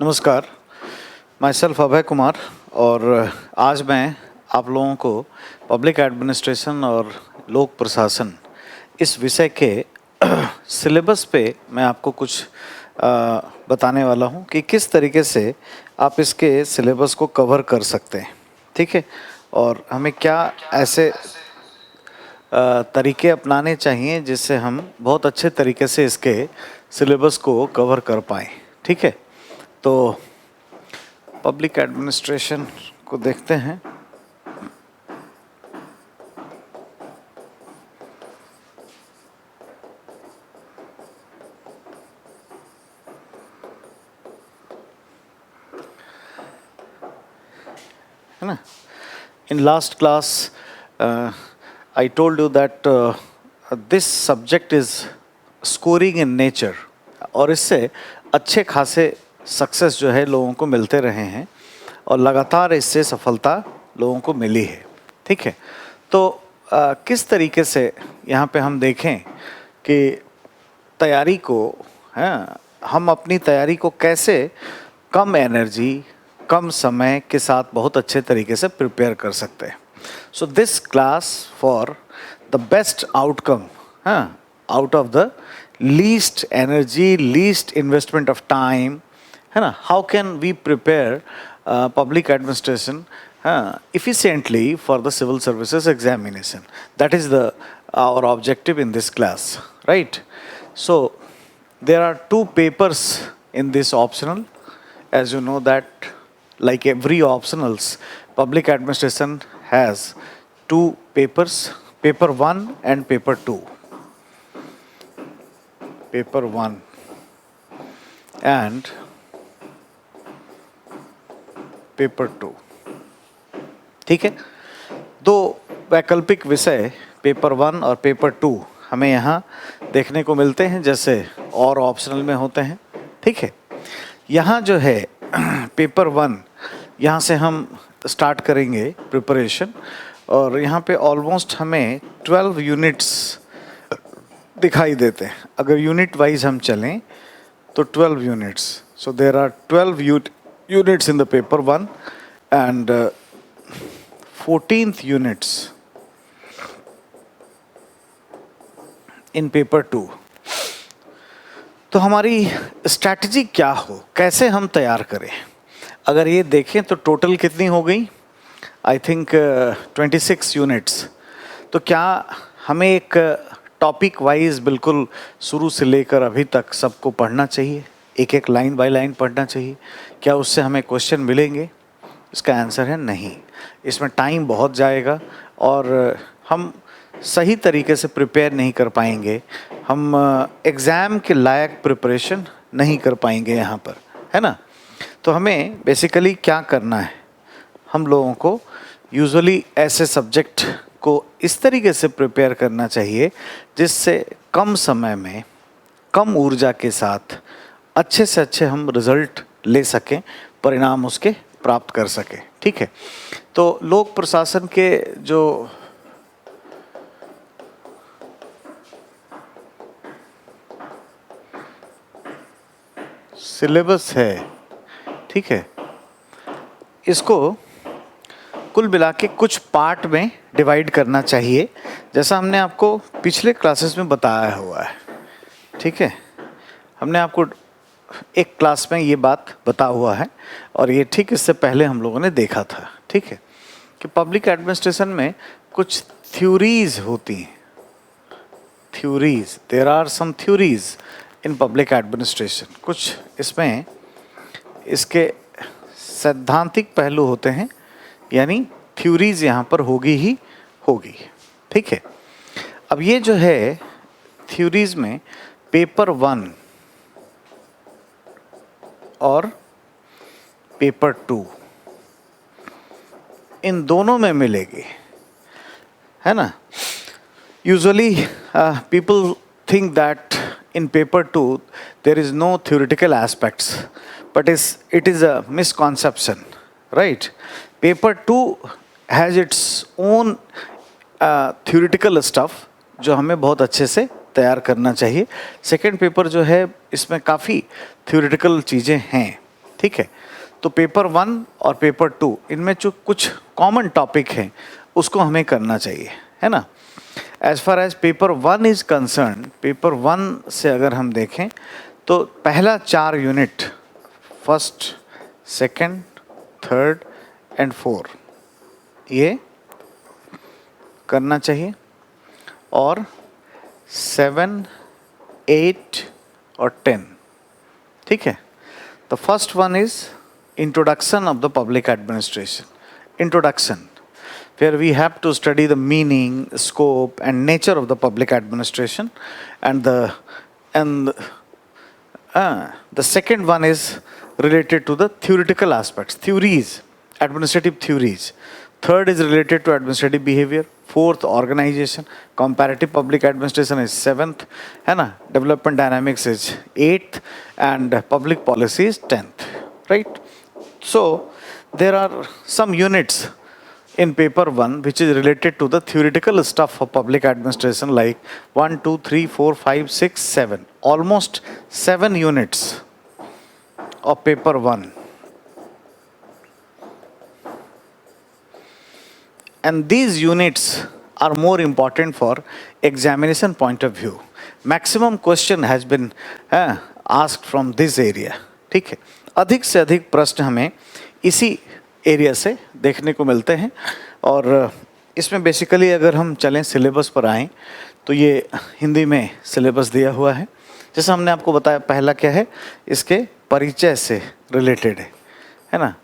नमस्कार, my self Abhay Kumar और आज मैं आप लोगों को पब्लिक एडमिनिस्ट्रेशन और लोक प्रशासन इस विषय के सिलेबस पे मैं आपको कुछ बताने वाला हूँ कि किस तरीके से आप इसके सिलेबस को कवर कर सकते हैं, ठीक है। और हमें क्या ऐसे तरीके अपनाने चाहिए जिससे हम बहुत अच्छे तरीके से इसके सिलेबस को कवर कर पाएँ, ठीक है। तो पब्लिक एडमिनिस्ट्रेशन को देखते हैं। है ना, in last class I told you that this subject is scoring in nature और इससे अच्छे खासे सक्सेस जो है लोगों को मिलते रहे हैं और लगातार इससे सफलता लोगों को मिली है, ठीक है। तो किस तरीके से यहाँ पे हम देखें कि तैयारी को हम अपनी तैयारी को कैसे कम एनर्जी कम समय के साथ बहुत अच्छे तरीके से प्रिपेयर कर सकते हैं। So this class for the best outcome out of the least energy least investment of time, है ना, how can we prepare public administration efficiently for the civil services examination. That is our objective in this class, right? So there are two papers in this optional. As you know that like every optionals, public administration has two papers, paper 1 and paper 2. Paper 1 and paper 2, ठीक है। दो वैकल्पिक विषय paper 1 और paper 2 हमें यहाँ देखने को मिलते हैं जैसे और ऑप्शनल में होते हैं, ठीक है। यहाँ जो है पेपर 1, यहाँ से हम स्टार्ट करेंगे प्रिपरेशन और यहाँ पे ऑलमोस्ट हमें 12 यूनिट्स दिखाई देते हैं। अगर यूनिट वाइज हम चलें तो 12 units, so there are 12 units in the paper 1 and 14th units in paper 2. तो हमारी स्ट्रैटेजी क्या हो, कैसे हम तैयार करें? अगर ये देखें तो टोटल कितनी हो गई? I think 26 units. तो क्या हमें एक टॉपिक वाइज बिल्कुल शुरू से लेकर अभी तक सबको पढ़ना चाहिए, एक एक लाइन बाय लाइन पढ़ना चाहिए? क्या उससे हमें क्वेश्चन मिलेंगे? इसका आंसर है नहीं। इसमें टाइम बहुत जाएगा और हम सही तरीके से प्रिपेयर नहीं कर पाएंगे, हम एग्ज़ाम के लायक प्रिपरेशन नहीं कर पाएंगे यहाँ पर, है ना। तो हमें बेसिकली क्या करना है, हम लोगों को यूजुअली ऐसे सब्जेक्ट को इस तरीके से प्रिपेयर करना चाहिए जिससे कम समय में कम ऊर्जा के साथ अच्छे से अच्छे हम रिज़ल्ट ले सकें, परिणाम उसके प्राप्त कर सकें, ठीक है। तो लोक प्रशासन के जो सिलेबस है, ठीक है, इसको कुल मिला के कुछ पार्ट में डिवाइड करना चाहिए जैसा हमने आपको पिछले क्लासेस में बताया हुआ है, ठीक है। हमने आपको एक क्लास में ये बात बता हुआ है और ये ठीक इससे पहले हम लोगों ने देखा था, ठीक है, कि पब्लिक एडमिनिस्ट्रेशन में कुछ थ्योरीज होती हैं। Theories, there are some theories in public administration. कुछ इसमें इसके सैद्धांतिक पहलू होते हैं, यानी थ्योरीज यहाँ पर होगी ही होगी, ठीक है। अब ये जो है थ्योरीज में पेपर 1 और पेपर 2 इन दोनों में मिलेगी, है ना। Usually people think that in paper 2 there is no theoretical aspects, but it is a misconception, right. Paper 2 has its own theoretical stuff जो हमें बहुत अच्छे से तैयार करना चाहिए। सेकेंड पेपर जो है इसमें काफ़ी थ्योरेटिकल चीज़ें हैं, ठीक है। तो पेपर 1 और पेपर 2 इनमें जो कुछ कॉमन टॉपिक हैं उसको हमें करना चाहिए, है ना। As far as paper 1 is concern, paper 1 से अगर हम देखें तो पहला 4 unit, first, second, third and 4, ये करना चाहिए। और 7, 8 और 10, ठीक है। The first one is introduction of the public administration, introduction, where we have to study the meaning, scope and nature of the public administration, and the second one is related to the theoretical aspects, theories, administrative theories. Third is related to administrative behavior. Fourth, organization. Comparative public administration is 7th, है ना. Development dynamics is 8th, and public policy is 10th, right? So there are some units in paper 1 which is related to the theoretical stuff of public administration, like 1, 2, 3, 4, 5, 6, 7, almost 7 units of paper 1. And these units are more important for examination point of view. Maximum question has been asked from this area, ठीक है। अधिक से अधिक प्रश्न हमें इसी area से देखने को मिलते हैं। और इसमें बेसिकली अगर हम चलें सिलेबस पर आएँ तो ये हिंदी में सिलेबस दिया हुआ है। जैसे हमने आपको बताया, पहला क्या है, इसके परिचय से रिलेटेड है ना,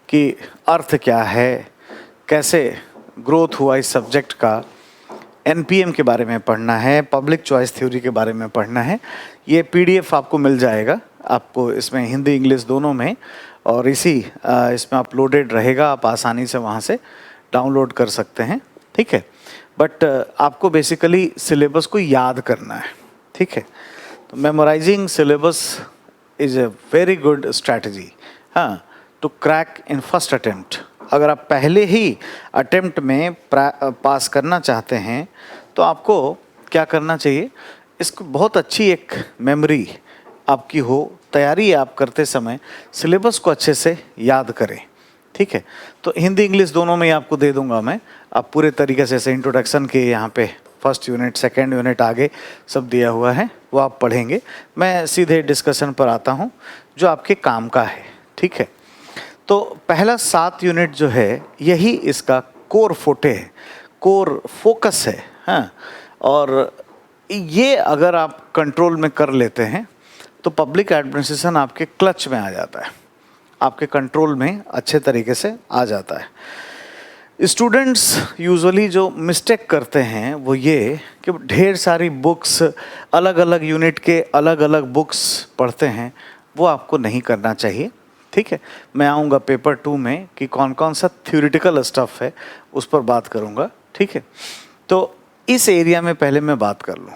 कि अर्थ क्या है, कैसे ग्रोथ हुआ इस सब्जेक्ट का, एनपीएम के बारे में पढ़ना है, पब्लिक चॉइस थ्योरी के बारे में पढ़ना है। ये पीडीएफ आपको मिल जाएगा, आपको इसमें हिंदी इंग्लिश दोनों में, और इसमें अपलोडेड रहेगा, आप आसानी से वहाँ से डाउनलोड कर सकते हैं, ठीक है। बट आपको बेसिकली सिलेबस को याद करना है, ठीक है। तो memorising syllabus is a very good strategy, हाँ, to crack in first attempt. अगर आप पहले ही अटेम्प्ट में पास करना चाहते हैं तो आपको क्या करना चाहिए, इसको बहुत अच्छी एक मेमोरी आपकी हो, तैयारी आप करते समय सिलेबस को अच्छे से याद करें, ठीक है। तो हिंदी इंग्लिश दोनों में ही आपको दे दूंगा मैं, आप पूरे तरीके से इंट्रोडक्शन के यहाँ पे फर्स्ट यूनिट, सेकंड यूनिट आगे सब दिया हुआ है, वो आप पढ़ेंगे। मैं सीधे डिस्कशन पर आता हूँ जो आपके काम का है, ठीक है। तो पहला 7 यूनिट जो है यही इसका कोर फोटे है, कोर फोकस है, हाँ। और ये अगर आप कंट्रोल में कर लेते हैं तो पब्लिक एडमिनिस्ट्रेशन आपके क्लच में आ जाता है, आपके कंट्रोल में अच्छे तरीके से आ जाता है। स्टूडेंट्स यूजुअली जो मिस्टेक करते हैं वो ये कि ढेर सारी बुक्स, अलग अलग यूनिट के अलग अलग बुक्स पढ़ते हैं, वो आपको नहीं करना चाहिए, ठीक है। मैं आऊँगा पेपर 2 में कि कौन कौन सा थ्योरेटिकल स्टफ है उस पर बात करूँगा, ठीक है। तो इस एरिया में पहले मैं बात कर लूँ।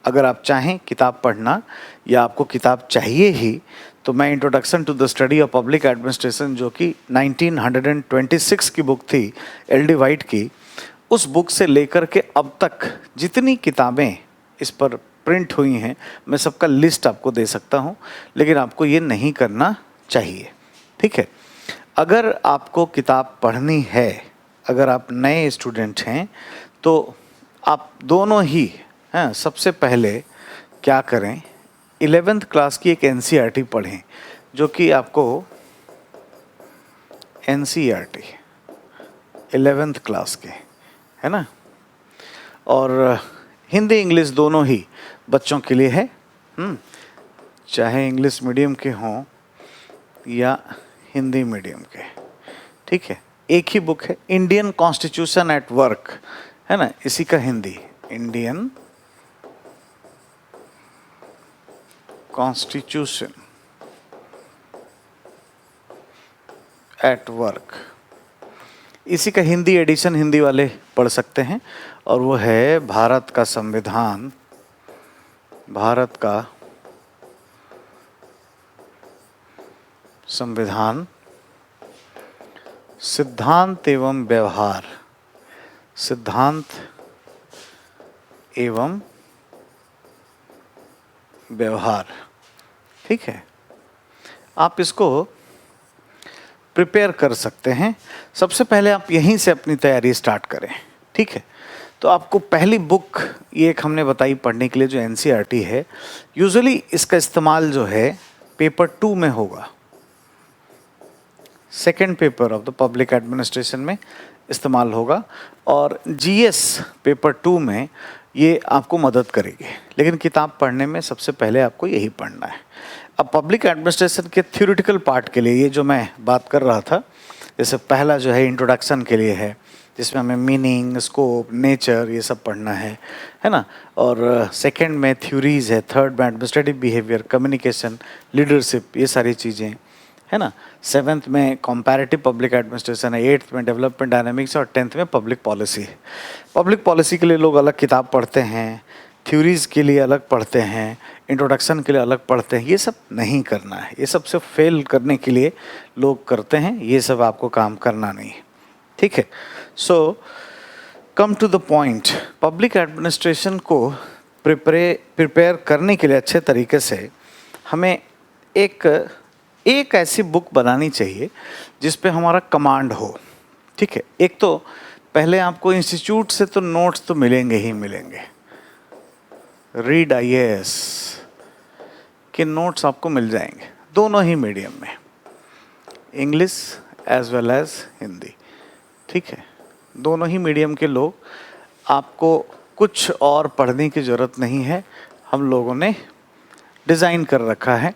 अगर आप चाहें किताब पढ़ना या आपको किताब चाहिए ही, तो मैं introduction to the study of public administration, जो कि 1926 की बुक थी एल.डी. वाइट की, उस बुक से लेकर के अब तक जितनी किताबें इस पर प्रिंट हुई हैं, मैं सबका लिस्ट आपको दे सकता हूँ, लेकिन आपको ये नहीं करना चाहिए, ठीक है। अगर आपको किताब पढ़नी है, अगर आप नए स्टूडेंट हैं, तो आप दोनों ही हैं, सबसे पहले क्या करें, 11th क्लास की एक एनसीईआरटी पढ़ें, जो कि आपको एनसीईआरटी 11th क्लास के, है ना। और हिंदी इंग्लिश दोनों ही बच्चों के लिए है, चाहे इंग्लिश मीडियम के हों या हिंदी मीडियम के, ठीक है। एक ही बुक है, इंडियन कॉन्स्टिट्यूशन एट वर्क, है ना, इसी का Hindi, Indian constitution at work, इसी का हिंदी एडिशन हिंदी वाले पढ़ सकते हैं। और वो है भारत का संविधान, भारत का संविधान, सिद्धांत एवं व्यवहार, सिद्धांत एवं व्यवहार, ठीक है। आप इसको प्रिपेयर कर सकते हैं। सबसे पहले आप यहीं से अपनी तैयारी स्टार्ट करें, ठीक है। तो आपको पहली बुक ये एक हमने बताई पढ़ने के लिए जो एनसीईआरटी है, यूजुअली इसका इस्तेमाल जो है पेपर 2 में होगा, second paper of the public administration में इस्तेमाल होगा, और जीएस पेपर 2 में ये आपको मदद करेगी। लेकिन किताब पढ़ने में सबसे पहले आपको यही पढ़ना है। अब पब्लिक एडमिनिस्ट्रेशन के थ्योरेटिकल पार्ट के लिए ये जो मैं बात कर रहा था, जैसे पहला जो है इंट्रोडक्शन के लिए है, जिसमें हमें मीनिंग, स्कोप, नेचर ये सब पढ़ना है ना। और सेकंड में थ्योरीज है, थर्ड में एडमिनिस्ट्रेटिव बिहेवियर, कम्युनिकेशन, लीडरशिप, ये सारी चीज़ें है ना। सेवन्थ में कंपैरेटिव पब्लिक एडमिनिस्ट्रेशन है, एट्थ में डेवलपमेंट डायनामिक्स, और टेंथ में पब्लिक पॉलिसी है। पब्लिक पॉलिसी के लिए लोग अलग किताब पढ़ते हैं, थ्योरीज के लिए अलग पढ़ते हैं, इंट्रोडक्शन के लिए अलग पढ़ते हैं। ये सब नहीं करना है, ये सब सिर्फ फेल करने के लिए लोग करते हैं, ये सब आपको काम करना नहीं है, ठीक है। So come to the point, public administration को प्रिपेयर करने के लिए अच्छे तरीके से हमें एक ऐसी बुक बनानी चाहिए जिस पे हमारा कमांड हो, ठीक है। एक तो पहले आपको इंस्टीट्यूट से तो नोट्स तो मिलेंगे ही मिलेंगे, रीड आईएएस के नोट्स आपको मिल जाएंगे दोनों ही मीडियम में, English as well as Hindi, ठीक है। दोनों ही मीडियम के लोग, आपको कुछ और पढ़ने की ज़रूरत नहीं है, हम लोगों ने डिज़ाइन कर रखा है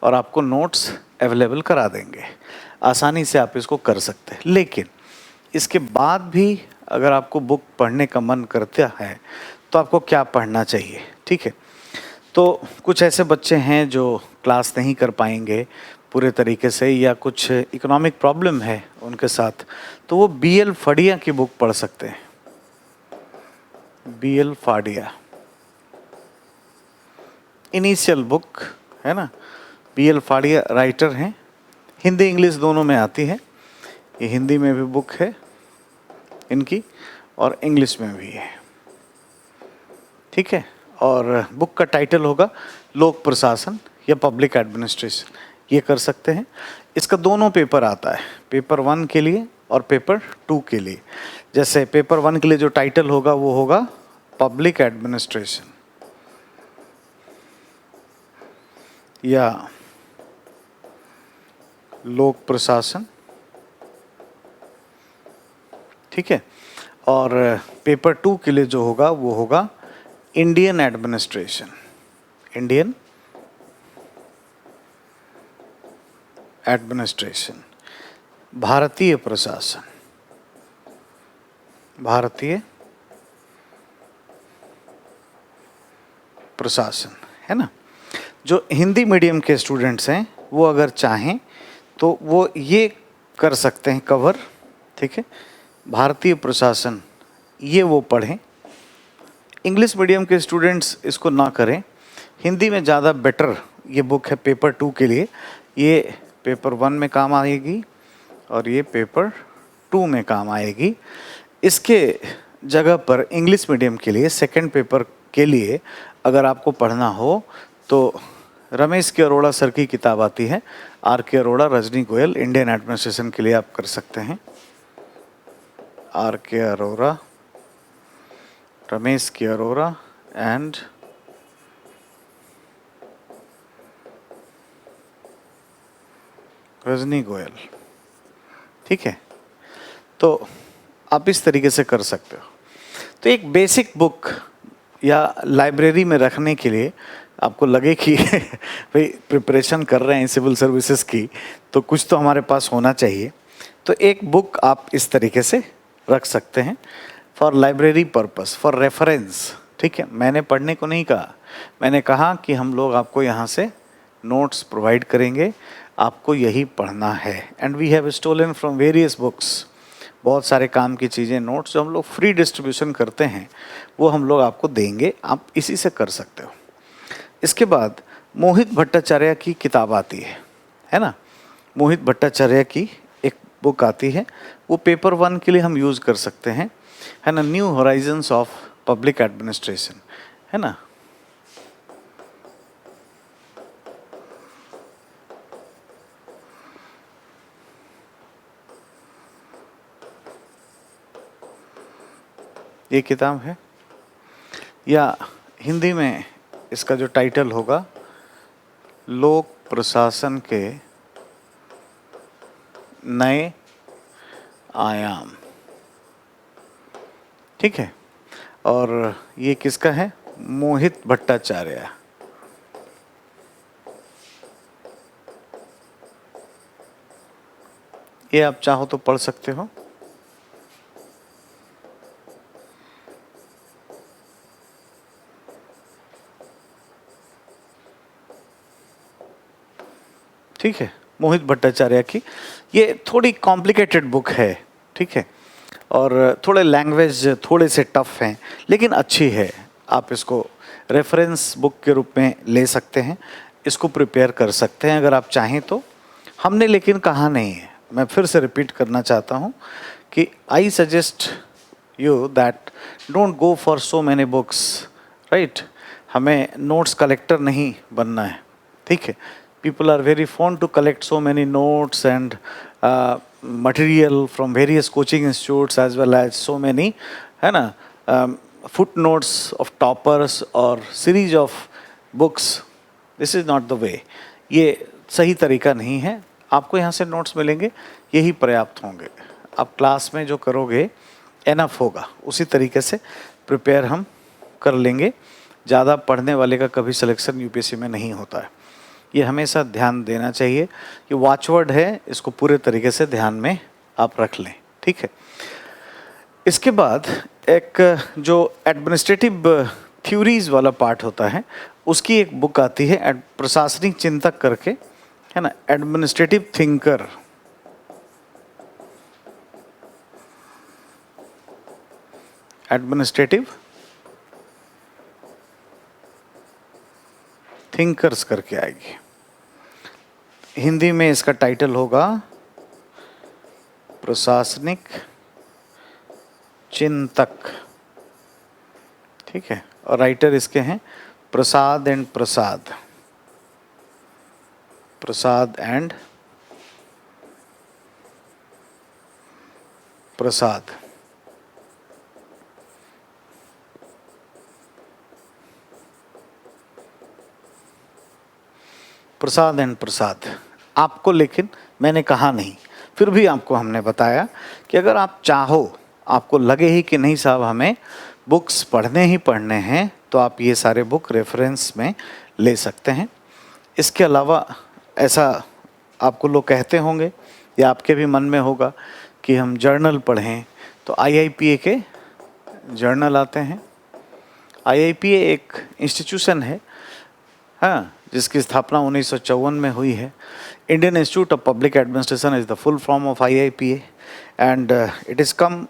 और आपको नोट्स अवेलेबल करा देंगे, आसानी से आप इसको कर सकते हैं। लेकिन इसके बाद भी अगर आपको बुक पढ़ने का मन करता है तो आपको क्या पढ़ना चाहिए, ठीक है। तो कुछ ऐसे बच्चे हैं जो क्लास नहीं कर पाएंगे पूरे तरीके से, या कुछ इकोनॉमिक प्रॉब्लम है उनके साथ, तो वो बीएल फाड़िया की बुक पढ़ सकते हैं। बीएल फाड़िया इनिशियल बुक है ना, बीएल फाड़िया राइटर हैं, हिंदी इंग्लिश दोनों में आती है। ये हिंदी में भी बुक है इनकी और इंग्लिश में भी है, ठीक है। और बुक का टाइटल होगा लोक प्रशासन या पब्लिक एडमिनिस्ट्रेशन, ये कर सकते हैं। इसका दोनों पेपर आता है, पेपर 1 के लिए और पेपर 2 के लिए। जैसे पेपर 1 के लिए जो टाइटल होगा वो होगा पब्लिक एडमिनिस्ट्रेशन या लोक प्रशासन, ठीक है। और पेपर 2 के लिए जो होगा वो होगा इंडियन एडमिनिस्ट्रेशन, इंडियन एडमिनिस्ट्रेशन, भारतीय प्रशासन, भारतीय प्रशासन, है ना। जो हिंदी मीडियम के स्टूडेंट्स हैं वो अगर चाहें तो वो ये कर सकते हैं कवर, ठीक है, भारतीय प्रशासन, ये वो पढ़ें। इंग्लिश मीडियम के स्टूडेंट्स इसको ना करें, हिंदी में ज़्यादा बेटर ये बुक है पेपर 2 के लिए। ये पेपर 1 में काम आएगी और ये पेपर 2 में काम आएगी। इसके जगह पर इंग्लिश मीडियम के लिए सेकंड पेपर के लिए अगर आपको पढ़ना हो तो रमेश के अरोड़ा सर की किताब आती है, आर के अरोड़ा, रजनी गोयल, इंडियन एडमिनिस्ट्रेशन के लिए आप कर सकते हैं। आर के अरोड़ा, रमेश के अरोड़ा एंड रजनी गोयल, ठीक है। तो आप इस तरीके से कर सकते हो। तो एक बेसिक बुक या लाइब्रेरी में रखने के लिए आपको लगे कि भाई प्रिपरेशन कर रहे हैं सिविल सर्विसेज की तो कुछ तो हमारे पास होना चाहिए, तो एक बुक आप इस तरीके से रख सकते हैं for library purpose, for reference, ठीक है। मैंने पढ़ने को नहीं कहा, मैंने कहा कि हम लोग आपको यहाँ से नोट्स प्रोवाइड करेंगे, आपको यही पढ़ना है। And we have stolen from various books, बहुत सारे काम की चीज़ें, नोट्स जो हम लोग फ्री डिस्ट्रीब्यूशन करते हैं वो हम लोग आपको देंगे, आप इसी से कर सकते हो। इसके बाद मोहित भट्टाचार्य की किताब आती है ना, मोहित भट्टाचार्य की एक बुक आती है, वो पेपर 1 के लिए हम यूज़ कर सकते हैं, है ना, new Horizons of public administration, है ना। ये किताब है, या हिंदी में इसका जो टाइटल होगा लोक प्रशासन के नए आयाम। ठीक है, और ये किसका है? मोहित भट्टाचार्य। ये आप चाहो तो पढ़ सकते हो। ठीक है, मोहित भट्टाचार्य की ये थोड़ी कॉम्प्लिकेटेड बुक है। ठीक है, और थोड़े लैंग्वेज थोड़े से टफ हैं, लेकिन अच्छी है। आप इसको रेफरेंस बुक के रूप में ले सकते हैं, इसको प्रिपेयर कर सकते हैं अगर आप चाहें तो। हमने लेकिन कहा नहीं है, मैं फिर से रिपीट करना चाहता हूँ कि I suggest you that don't go for so many books, right. हमें नोट्स कलेक्टर नहीं बनना है। ठीक है, people are very fond to collect so many notes and material from various coaching institutes as well as so many है ना footnotes of toppers or series of books. This is not the way. ये सही तरीका नहीं है। आपको यहाँ से नोट्स मिलेंगे, यही पर्याप्त होंगे। आप क्लास में जो करोगे एनफ होगा, उसी तरीके से प्रिपेयर हम कर लेंगे। ज़्यादा पढ़ने वाले का कभी सिलेक्शन यूपीएससी में नहीं होता है। ये हमेशा ध्यान देना चाहिए कि वॉचवर्ड है, इसको पूरे तरीके से ध्यान में आप रख लें। ठीक है, इसके बाद एक जो एडमिनिस्ट्रेटिव थ्योरीज वाला पार्ट होता है, उसकी एक बुक आती है प्रशासनिक चिंतक करके, है ना, एडमिनिस्ट्रेटिव थिंकर। एडमिनिस्ट्रेटिव थिंकर्स करके आएगी। हिंदी में इसका टाइटल होगा प्रशासनिक चिंतक। ठीक है, और राइटर इसके हैं Prasad and Prasad. Prasad and Prasad. Prasad and Prasad आपको, लेकिन मैंने कहा नहीं, फिर भी आपको हमने बताया कि अगर आप चाहो, आपको लगे ही कि नहीं साहब हमें बुक्स पढ़ने ही पढ़ने हैं, तो आप ये सारे बुक रेफरेंस में ले सकते हैं। इसके अलावा ऐसा आपको लोग कहते होंगे या आपके भी मन में होगा कि हम जर्नल पढ़ें, तो IIPA के जर्नल आते हैं। IIPA एक इंस्टीट्यूशन है, हाँ, जिसकी स्थापना 1954 में हुई है। Indian institute of public administration is the full form of IIPA and it is come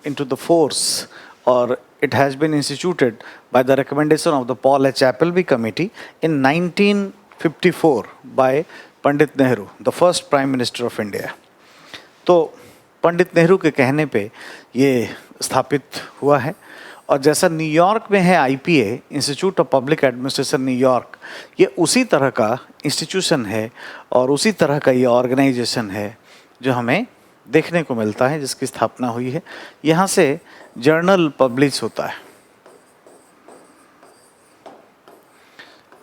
into the force, or it has been instituted by the recommendation of the Paul H. Appleby Committee in 1954 by Pandit Nehru, the first prime minister of India. तो पंडित नेहरू के कहने पे ये स्थापित हुआ है। और जैसा न्यूयॉर्क में है IPA, institute of public administration New York, ये उसी तरह का इंस्टीट्यूशन है और उसी तरह का ये ऑर्गेनाइजेशन है जो हमें देखने को मिलता है, जिसकी स्थापना हुई है। यहाँ से जर्नल पब्लिश होता है।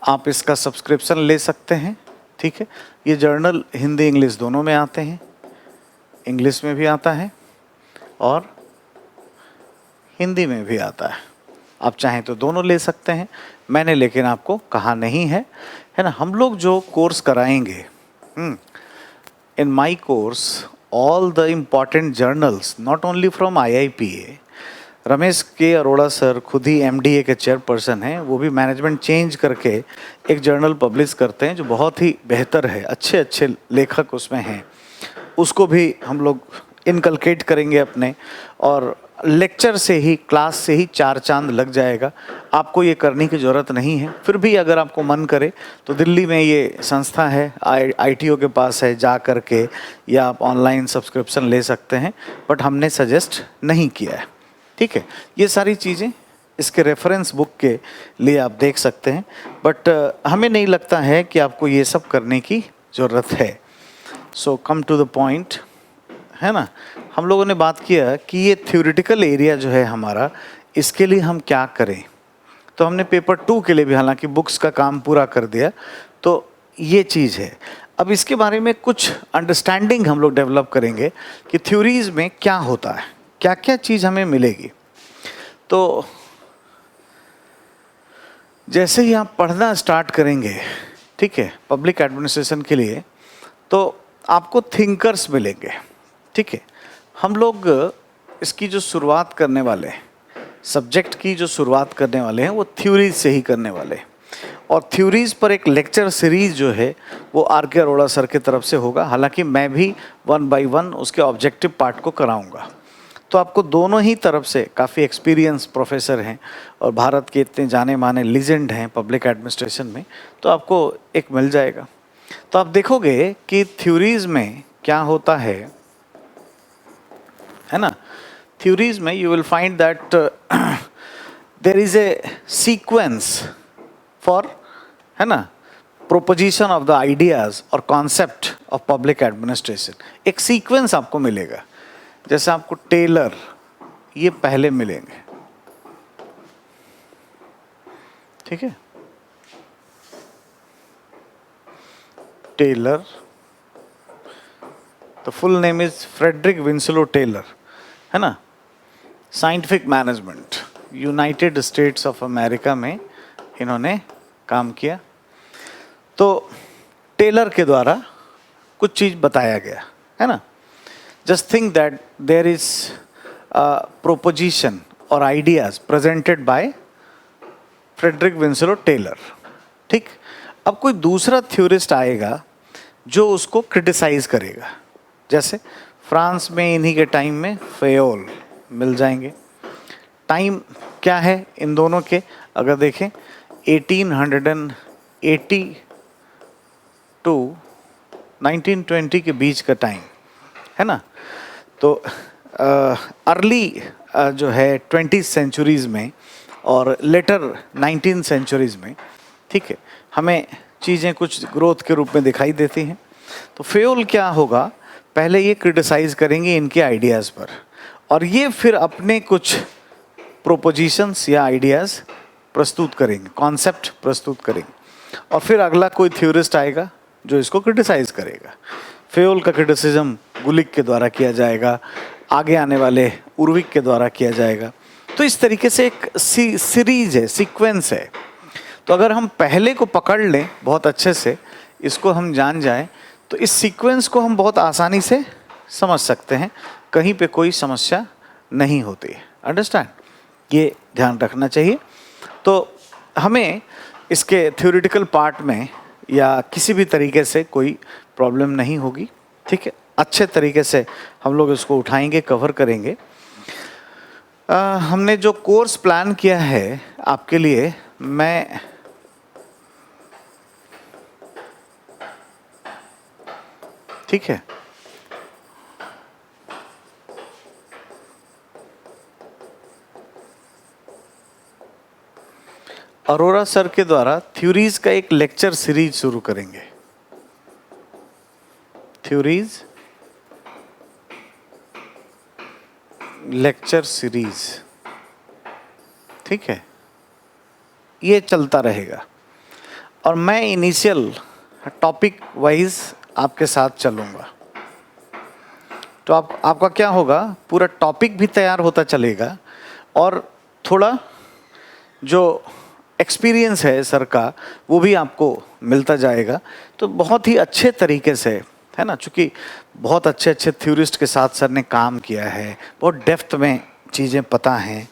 आप इसका सब्सक्रिप्शन ले सकते हैं। ठीक है, ये जर्नल हिंदी इंग्लिश दोनों में आते हैं, इंग्लिश में भी आता है और हिंदी में भी आता है। आप चाहें तो दोनों ले सकते हैं, मैंने लेकिन आपको कहा नहीं है, है ना। हम लोग जो कोर्स कराएंगे, in my course all the important journals, not only from IIPA, Ramesh K Arora sir खुद ही MDA के चेयरपर्सन हैं, वो भी मैनेजमेंट चेंज करके एक जर्नल पब्लिश करते हैं जो बहुत ही बेहतर है, अच्छे अच्छे लेखक उसमें हैं। उसको भी हम लोग इनकलकेट करेंगे अपने, और लेक्चर से ही, क्लास से ही 4 चांद लग जाएगा। आपको ये करने की ज़रूरत नहीं है। फिर भी अगर आपको मन करे तो दिल्ली में ये संस्था है, ITO के पास है, जा कर के या आप ऑनलाइन सब्सक्रिप्शन ले सकते हैं, बट हमने सजेस्ट नहीं किया है। ठीक है, ये सारी चीज़ें इसके रेफरेंस बुक के लिए आप देख सकते हैं, बट हमें नहीं लगता है कि आपको ये सब करने की ज़रूरत है। So come to the point, है ना। हम लोगों ने बात किया कि ये थ्योरेटिकल एरिया जो है हमारा, इसके लिए हम क्या करें। तो हमने पेपर 2 के लिए भी हालांकि बुक्स का काम पूरा कर दिया, तो ये चीज़ है। अब इसके बारे में कुछ अंडरस्टैंडिंग हम लोग डेवलप करेंगे कि थ्योरीज में क्या होता है, क्या क्या चीज़ हमें मिलेगी। तो जैसे ही आप पढ़ना स्टार्ट करेंगे, ठीक है, पब्लिक एडमिनिस्ट्रेशन के लिए, तो आपको थिंकर्स मिलेंगे, ठीक है। हम लोग इसकी जो शुरुआत करने वाले हैं, सब्जेक्ट की जो शुरुआत करने वाले हैं, वो थ्योरीज से ही करने वाले हैं। और थ्योरीज पर एक लेक्चर सीरीज जो है वो आर.के. अरोड़ा सर की तरफ से होगा। हालांकि मैं भी 1 बाय 1 उसके ऑब्जेक्टिव पार्ट को कराऊंगा। तो आपको दोनों ही तरफ से काफ़ी एक्सपीरियंस प्रोफेसर हैं और भारत के इतने जाने माने लीजेंड हैं पब्लिक एडमिनिस्ट्रेशन में, तो आपको एक मिल जाएगा। तो आप देखोगे कि थ्योरीज में क्या होता है ना। थ्योरीज में you will find that there is a sequence for, है ना, प्रोपोजिशन ऑफ द आइडियाज और कॉन्सेप्ट ऑफ पब्लिक एडमिनिस्ट्रेशन। एक सीक्वेंस आपको मिलेगा। जैसे आपको टेलर, ये पहले मिलेंगे, ठीक है। Taylor, the full name is Frederick Winslow Taylor, है ना। Scientific management, United States of America में इन्होंने काम किया। तो टेलर के द्वारा कुछ चीज़ बताया गया, है ना। Just think that there is proposition और ideas presented by Frederick Winslow Taylor, ठीक। अब कोई दूसरा थ्योरिस्ट आएगा जो उसको क्रिटिसाइज करेगा। जैसे फ्रांस में इन्हीं के टाइम में फेयोल मिल जाएंगे। टाइम क्या है इन दोनों के, अगर देखें 1880 टू 1920 के बीच का टाइम, है ना। तो अर्ली जो है 20th सेंचुरीज में और लेटर 19th सेंचुरीज में, ठीक है, हमें चीज़ें कुछ ग्रोथ के रूप में दिखाई देती हैं। तो फेयोल क्या होगा, पहले ये क्रिटिसाइज करेंगे इनके आइडियाज़ पर, और ये फिर अपने कुछ प्रोपोजिशंस या आइडियाज़ प्रस्तुत करेंगे, कॉन्सेप्ट प्रस्तुत करेंगे, और फिर अगला कोई थ्योरिस्ट आएगा जो इसको क्रिटिसाइज करेगा। फेयोल का क्रिटिसिज्म गुलिक के द्वारा किया जाएगा, आगे आने वाले उर्विक के द्वारा किया जाएगा। तो इस तरीके से एक सीरीज है, सीक्वेंस है। तो अगर हम पहले को पकड़ लें बहुत अच्छे से, इसको हम जान जाएं, तो इस सीक्वेंस को हम बहुत आसानी से समझ सकते हैं, कहीं पे कोई समस्या नहीं होती है। अंडरस्टैंड, ये ध्यान रखना चाहिए। तो हमें इसके थ्योरेटिकल पार्ट में या किसी भी तरीके से कोई प्रॉब्लम नहीं होगी, ठीक है। अच्छे तरीके से हम लोग इसको उठाएंगे, कवर करेंगे। हमने जो कोर्स प्लान किया है आपके लिए, मैं ठीक है, अरोड़ा सर के द्वारा थ्योरीज का एक लेक्चर सीरीज शुरू करेंगे। थ्योरीज लेक्चर सीरीज, ठीक है, ये चलता रहेगा। और मैं इनिशियल टॉपिक वाइज आपके साथ चलूँगा। तो आपका क्या होगा, पूरा टॉपिक भी तैयार होता चलेगा और थोड़ा जो एक्सपीरियंस है सर का वो भी आपको मिलता जाएगा। तो बहुत ही अच्छे तरीके से, है ना, चूँकि बहुत अच्छे अच्छे थ्योरिस्ट के साथ सर ने काम किया है, बहुत डेप्थ में चीज़ें पता हैं,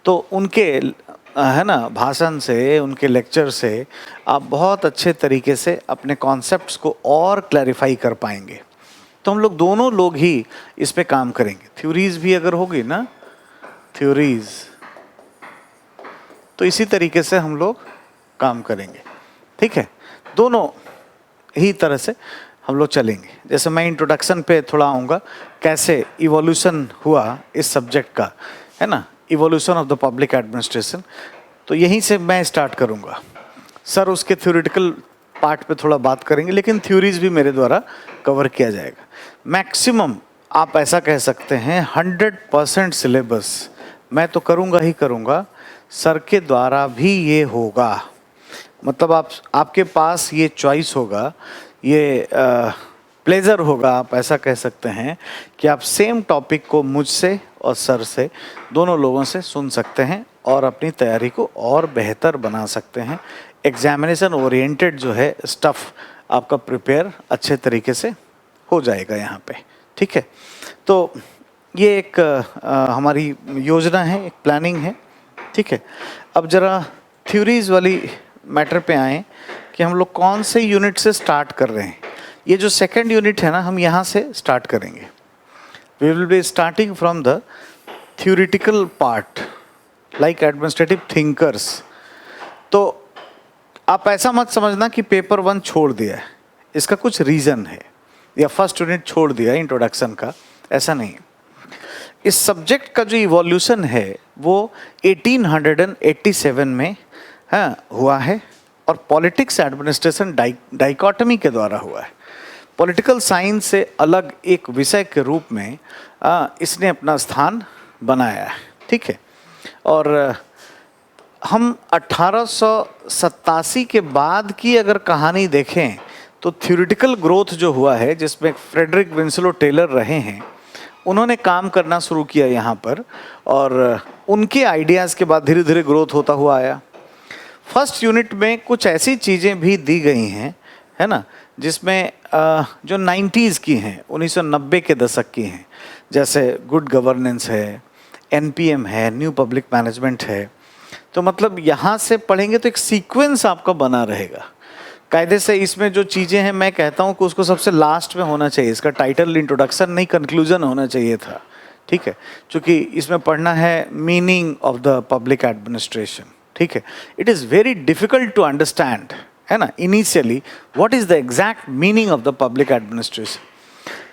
तो उनके, है ना, भाषण से, उनके लेक्चर से आप बहुत अच्छे तरीके से अपने कॉन्सेप्ट्स को और क्लैरिफाई कर पाएंगे। तो हम लोग दोनों लोग ही इस पे काम करेंगे। थ्योरीज भी अगर होगी ना, थ्योरीज, तो इसी तरीके से हम लोग काम करेंगे, ठीक है। दोनों ही तरह से हम लोग चलेंगे। जैसे मैं इंट्रोडक्शन पे थोड़ा आऊँगा, कैसे इवोल्यूशन हुआ इस सब्जेक्ट का, है ना, evolution of the public administration. तो यहीं से मैं स्टार्ट करूँगा। सर उसके थ्योरेटिकल पार्ट पे थोड़ा बात करेंगे, लेकिन थ्योरीज भी मेरे द्वारा कवर किया जाएगा। मैक्सिमम आप ऐसा कह सकते हैं 100% सिलेबस मैं तो करूँगा ही करूँगा, सर के द्वारा भी ये होगा। मतलब आपके पास ये चॉइस होगा, ये प्लेजर होगा, आप ऐसा कह सकते हैं कि आप सेम टॉपिक को मुझसे और सर से, दोनों लोगों से सुन सकते हैं और अपनी तैयारी को और बेहतर बना सकते हैं। एग्जामिनेशन ओरिएंटेड जो है स्टफ़ आपका प्रिपेयर अच्छे तरीके से हो जाएगा यहाँ पे, ठीक है। तो ये एक हमारी योजना है, एक प्लानिंग है, ठीक है। अब ज़रा थ्योरीज वाली मैटर पे आएँ कि हम लोग कौन से यूनिट से स्टार्ट कर रहे हैं। ये जो सेकंड यूनिट है ना, हम यहाँ से स्टार्ट करेंगे। We will be starting from the theoretical part like administrative thinkers. तो आप ऐसा मत समझना कि पेपर 1 छोड़ दिया है, इसका कुछ रीज़न है, या फर्स्ट यूनिट छोड़ दिया इंट्रोडक्शन का, ऐसा नहीं है। इस सब्जेक्ट का जो इवोल्यूशन है वो 1887 में हुआ है और पॉलिटिक्स एडमिनिस्ट्रेशन डाइकोटमी के द्वारा हुआ है। पॉलिटिकल साइंस से अलग एक विषय के रूप में इसने अपना स्थान बनाया है, ठीक है। और हम 1887 के बाद की अगर कहानी देखें तो थ्योरेटिकल ग्रोथ जो हुआ है, जिसमें फ्रेडरिक विंसलो टेलर रहे हैं, उन्होंने काम करना शुरू किया यहाँ पर, और उनके आइडियाज़ के बाद धीरे धीरे ग्रोथ होता हुआ आया। फर्स्ट यूनिट में कुछ ऐसी चीज़ें भी दी गई हैं, है ना, जिसमें जो 90s की हैं, 1990 के दशक की हैं, जैसे गुड गवर्नेंस है, NPM है, न्यू पब्लिक मैनेजमेंट है। तो मतलब यहाँ से पढ़ेंगे तो एक सीक्वेंस आपका बना रहेगा कायदे से। इसमें जो चीज़ें हैं, मैं कहता हूँ कि उसको सबसे लास्ट में होना चाहिए, इसका टाइटल इंट्रोडक्शन नहीं कंक्लूजन होना चाहिए था, ठीक है, क्योंकि इसमें पढ़ना है meaning of the public administration, ठीक है। It is very difficult to understand, है ना, initially what is the exact meaning of the public administration.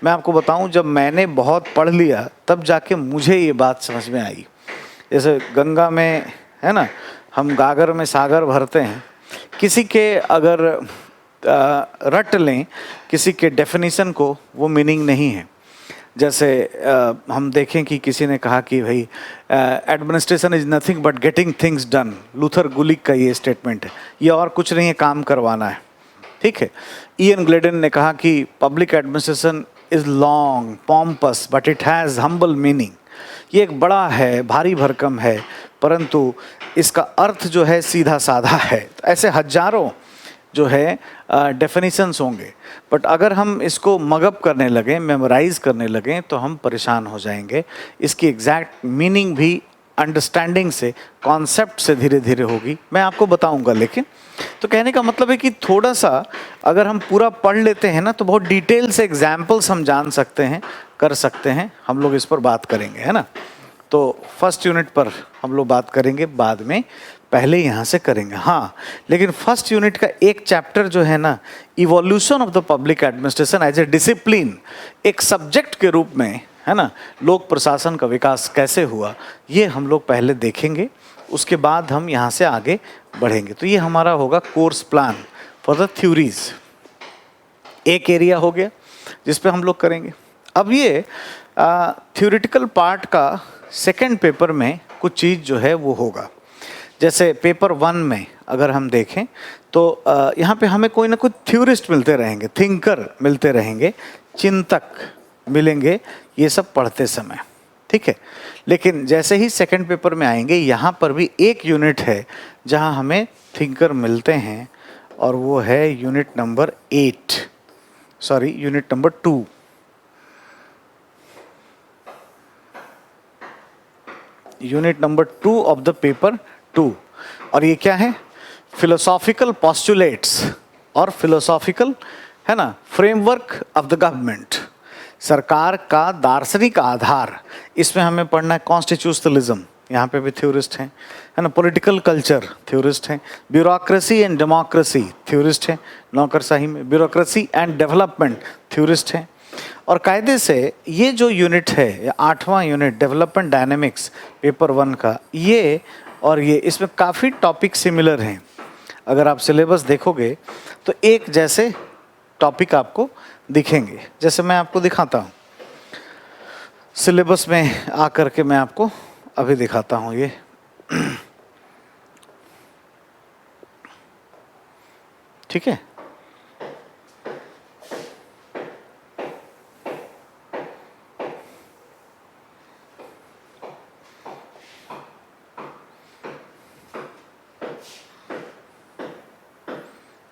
मैं आपको बताऊं, जब मैंने बहुत पढ़ लिया तब जाके मुझे ये बात समझ में आई। जैसे गंगा में, है ना, हम गागर में सागर भरते हैं, किसी के अगर रट लें किसी के डेफिनेशन को, वो मीनिंग नहीं है। जैसे हम देखें कि किसी ने कहा कि भाई administration is nothing but getting things done, Luther Gulick का ये स्टेटमेंट है, ये और कुछ नहीं है, काम करवाना है, ठीक है। इयन ग्लेडन ने कहा कि public administration is long pompous but it has humble meaning. ये एक बड़ा है, भारी भरकम है, परंतु इसका अर्थ जो है सीधा साधा है। तो ऐसे हजारों जो है डेफिनेशंस होंगे, बट अगर हम इसको मगअप करने लगें, मेमोराइज करने लगें, तो हम परेशान हो जाएंगे। इसकी एग्जैक्ट मीनिंग भी अंडरस्टैंडिंग से, कॉन्सेप्ट से धीरे धीरे होगी, मैं आपको बताऊंगा। लेकिन तो कहने का मतलब है कि थोड़ा सा अगर हम पूरा पढ़ लेते हैं ना, तो बहुत डिटेल से एग्जाम्पल्स हम जान सकते हैं, कर सकते हैं। हम लोग इस पर बात करेंगे, है ना। तो फर्स्ट यूनिट पर हम लोग बात करेंगे बाद में, पहले यहाँ से करेंगे। हाँ, लेकिन फर्स्ट यूनिट का एक चैप्टर जो है ना, evolution of the public administration as a discipline, एक सब्जेक्ट के रूप में, है ना, लोक प्रशासन का विकास कैसे हुआ, ये हम लोग पहले देखेंगे। उसके बाद हम यहाँ से आगे बढ़ेंगे। तो ये हमारा होगा course plan for the theories. एक एरिया हो गया जिस पे हम लोग करेंगे। अब ये थ्योरेटिकल पार्ट का सेकंड पेपर में कुछ चीज़ जो है वो होगा। जैसे पेपर 1 में अगर हम देखें तो यहाँ पे हमें कोई ना कोई थ्योरिस्ट मिलते रहेंगे, थिंकर मिलते रहेंगे, चिंतक मिलेंगे, ये सब पढ़ते समय, ठीक है। लेकिन जैसे ही सेकंड पेपर में आएंगे, यहाँ पर भी एक यूनिट है जहाँ हमें थिंकर मिलते हैं, और वो है unit number 8, sorry unit number 2। Unit number 2 of the paper 2। और ये क्या है? फिलोसॉफिकल पॉस्टुलेट्स और फिलोसॉफिकल, है ना, फ्रेमवर्क ऑफ द गवर्नमेंट, सरकार का दार्शनिक आधार। इसमें हमें पढ़ना है कॉन्स्टिट्यूशनलिज्म, यहाँ पे भी थ्योरिस्ट हैं, है ना, पॉलिटिकल कल्चर थ्योरिस्ट हैं, ब्यूरोक्रेसी एंड डेमोक्रेसी थ्योरिस्ट हैं, नौकरशाही में ब्यूरोक्रेसी एंड डेवलपमेंट थ्योरिस्ट हैं। और कायदे से ये जो यूनिट है, या 8वां यूनिट डेवलपमेंट डायनेमिक्स पेपर 1 का, ये और ये, इसमें काफ़ी टॉपिक सिमिलर हैं। अगर आप सिलेबस देखोगे तो एक जैसे टॉपिक आपको दिखेंगे। जैसे मैं आपको दिखाता हूँ सिलेबस में आकर के, मैं आपको अभी दिखाता हूँ ये। ठीक है,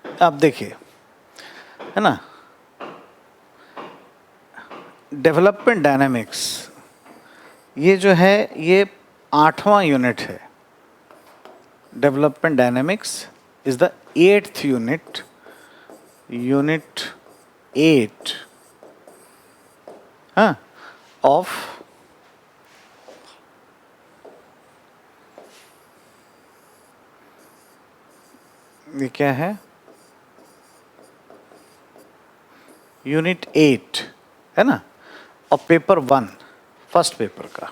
आप देखिए, है ना, डेवलपमेंट डायनामिक्स, ये जो है ये 8वां यूनिट है। Development dynamics is the 8th unit, unit 8, हाँ, ऑफ ये क्या है, यूनिट 8 है ना, और पेपर 1, फर्स्ट पेपर का।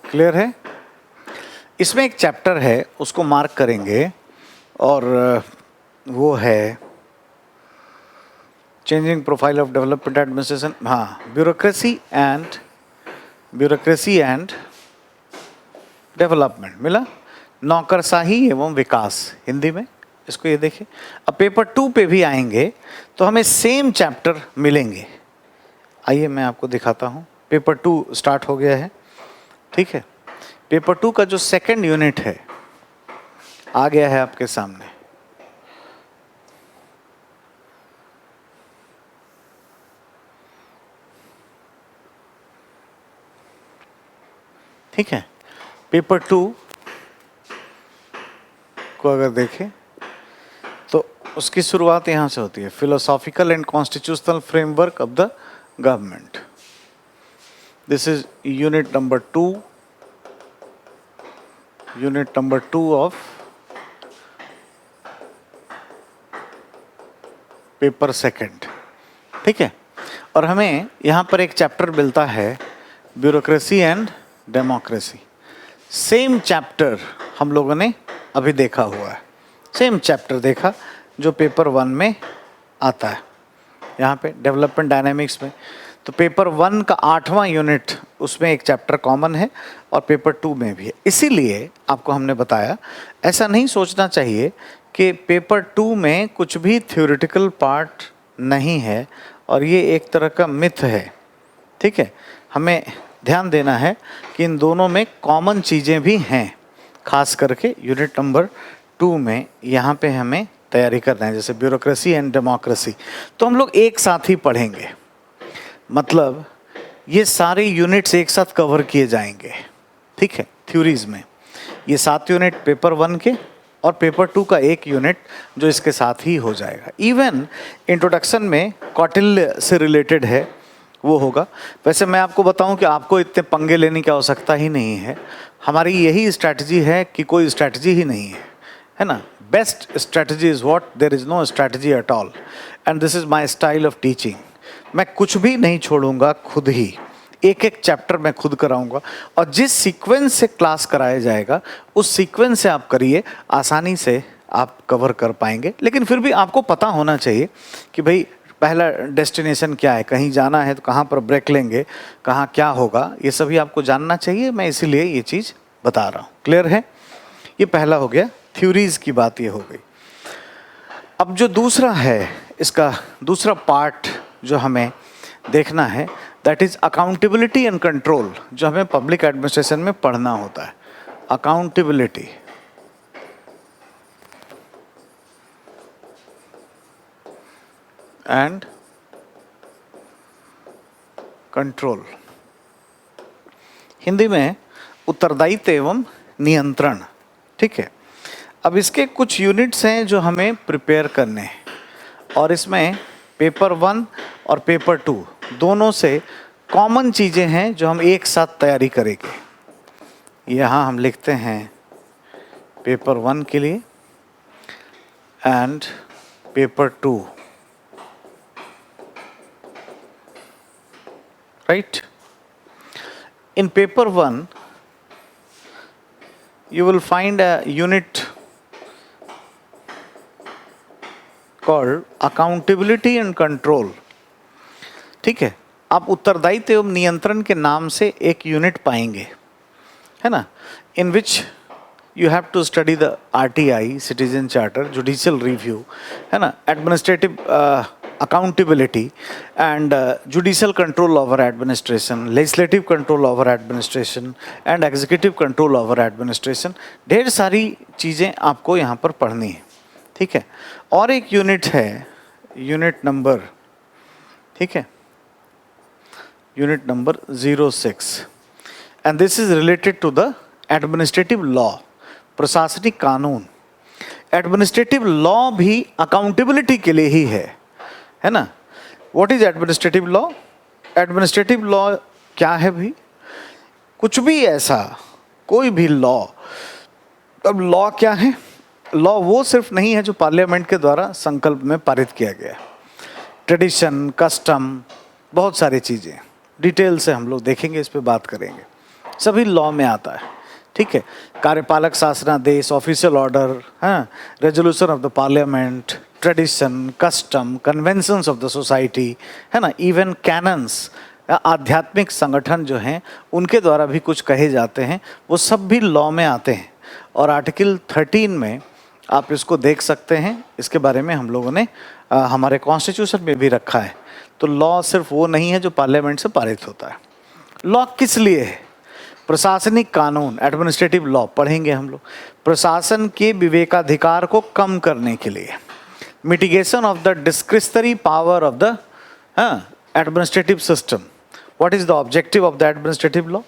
क्लियर है? इसमें एक चैप्टर है, उसको मार्क करेंगे, और वो है changing profile of development administration, हाँ, ब्यूरोक्रेसी एंड डेवलपमेंट मिला, नौकरशाही एवं विकास हिंदी में, इसको ये देखिए। अब पेपर 2 पे भी आएंगे तो हमें सेम चैप्टर मिलेंगे। आइए मैं आपको दिखाता हूँ, पेपर 2 स्टार्ट हो गया है। ठीक है, पेपर 2 का जो सेकंड यूनिट है आ गया है आपके सामने। ठीक है, पेपर 2 को अगर देखें तो उसकी शुरुआत यहाँ से होती है, philosophical and constitutional framework of the government. This is unit number 2, unit number 2 of paper second. ठीक है, और हमें यहाँ पर एक चैप्टर मिलता है, bureaucracy and democracy. Same chapter हम लोगों ने अभी देखा हुआ है, सेम चैप्टर देखा जो पेपर 1 में आता है, यहाँ पे डेवलपमेंट डायनामिक्स में। तो पेपर 1 का 8वां यूनिट, उसमें एक चैप्टर कॉमन है और पेपर 2 में भी है। इसीलिए आपको हमने बताया, ऐसा नहीं सोचना चाहिए कि पेपर 2 में कुछ भी थ्योरेटिकल पार्ट नहीं है और ये एक तरह का मिथ है। ठीक है, हमें ध्यान देना है कि इन दोनों में कॉमन चीज़ें भी हैं, खास करके यूनिट नंबर 2 में यहाँ पे हमें तैयारी करना है, जैसे ब्यूरोक्रेसी एंड डेमोक्रेसी। तो हम लोग एक साथ ही पढ़ेंगे, मतलब ये सारे यूनिट्स एक साथ कवर किए जाएंगे। ठीक है, थ्योरीज में ये 7 यूनिट पेपर 1 के और पेपर 2 का 1 यूनिट जो इसके साथ ही हो जाएगा। इवन इंट्रोडक्शन में कौटिल्य से रिलेटेड है, वो होगा। वैसे मैं आपको बताऊं कि आपको इतने पंगे लेने की आवश्यकता ही नहीं है, हमारी यही स्ट्रैटेजी है कि कोई स्ट्रैटेजी ही नहीं है ना। Best strategy is what, there is no strategy at all, and this is my style of teaching. मैं कुछ भी नहीं छोड़ूंगा, खुद ही एक एक चैप्टर मैं खुद कराऊंगा, और जिस सीक्वेंस से क्लास कराया जाएगा उस सीक्वेंस से आप करिए, आसानी से आप कवर कर पाएंगे। लेकिन फिर भी आपको पता होना चाहिए कि भाई पहला डेस्टिनेशन क्या है, कहीं जाना है तो कहाँ पर ब्रेक लेंगे, कहाँ क्या होगा, ये सभी आपको जानना चाहिए। मैं इसीलिए ये चीज़ बता रहा हूँ। क्लियर है? ये पहला हो गया, थ्योरीज की बात ये हो गई। अब जो दूसरा है, इसका दूसरा पार्ट जो हमें देखना है, that is accountability and control, जो हमें पब्लिक एडमिनिस्ट्रेशन में पढ़ना होता है। अकाउंटेबिलिटी एंड कंट्रोल, हिंदी में उत्तरदायित्व एवं नियंत्रण। ठीक है, अब इसके कुछ यूनिट्स हैं जो हमें प्रिपेयर करने हैं, और इसमें पेपर 1 और पेपर 2 दोनों से कॉमन चीज़ें हैं जो हम एक साथ तैयारी करेंगे। यहाँ हम लिखते हैं पेपर 1 के लिए and paper 2, right. In paper 1 you will find a unit called accountability and control. ठीक है, आप उत्तरदायित्व एवं नियंत्रण के नाम से एक यूनिट पाएंगे, है ना, इन विच you have to study the RTI, Citizen Charter, Judicial Review, है ना, Administrative Accountability and Judicial Control over Administration, Legislative Control over Administration and Executive Control over Administration. ढेर सारी चीज़ें आपको यहाँ पर पढ़नी है, ठीक है। और एक यूनिट है, यूनिट नंबर, ठीक है, unit number 06 and this is related to the administrative law, प्रशासनिक कानून। एडमिनिस्ट्रेटिव लॉ भी अकाउंटेबिलिटी के लिए ही है ना। What is administrative law? Administrative law क्या है भाई? कुछ भी ऐसा, कोई भी लॉ। अब लॉ क्या है? लॉ वो सिर्फ नहीं है जो पार्लियामेंट के द्वारा संकल्प में पारित किया गया। ट्रेडिशन, कस्टम, बहुत सारी चीज़ें डिटेल से हम लोग देखेंगे, इस पे बात करेंगे। सभी लॉ में आता है, ठीक है। कार्यपालक शासनादेश, ऑफिशियल ऑर्डर, हाँ, resolution of the parliament, tradition, custom, conventions of the society, है ना, इवन कैनन्स, आध्यात्मिक संगठन जो हैं उनके द्वारा भी कुछ कहे जाते हैं, वो सब भी लॉ में आते हैं। और आर्टिकल 13 में आप इसको देख सकते हैं, इसके बारे में हम लोगों ने हमारे कॉन्स्टिट्यूशन में भी रखा है। तो लॉ सिर्फ वो नहीं है जो पार्लियामेंट से पारित होता है। लॉ किस लिए है? प्रशासनिक कानून, एडमिनिस्ट्रेटिव लॉ पढ़ेंगे हम लोग। प्रशासन के विवेकाधिकार को कम करने के लिए, mitigation of the discretionary power of the administrative system. What is the objective of the administrative law?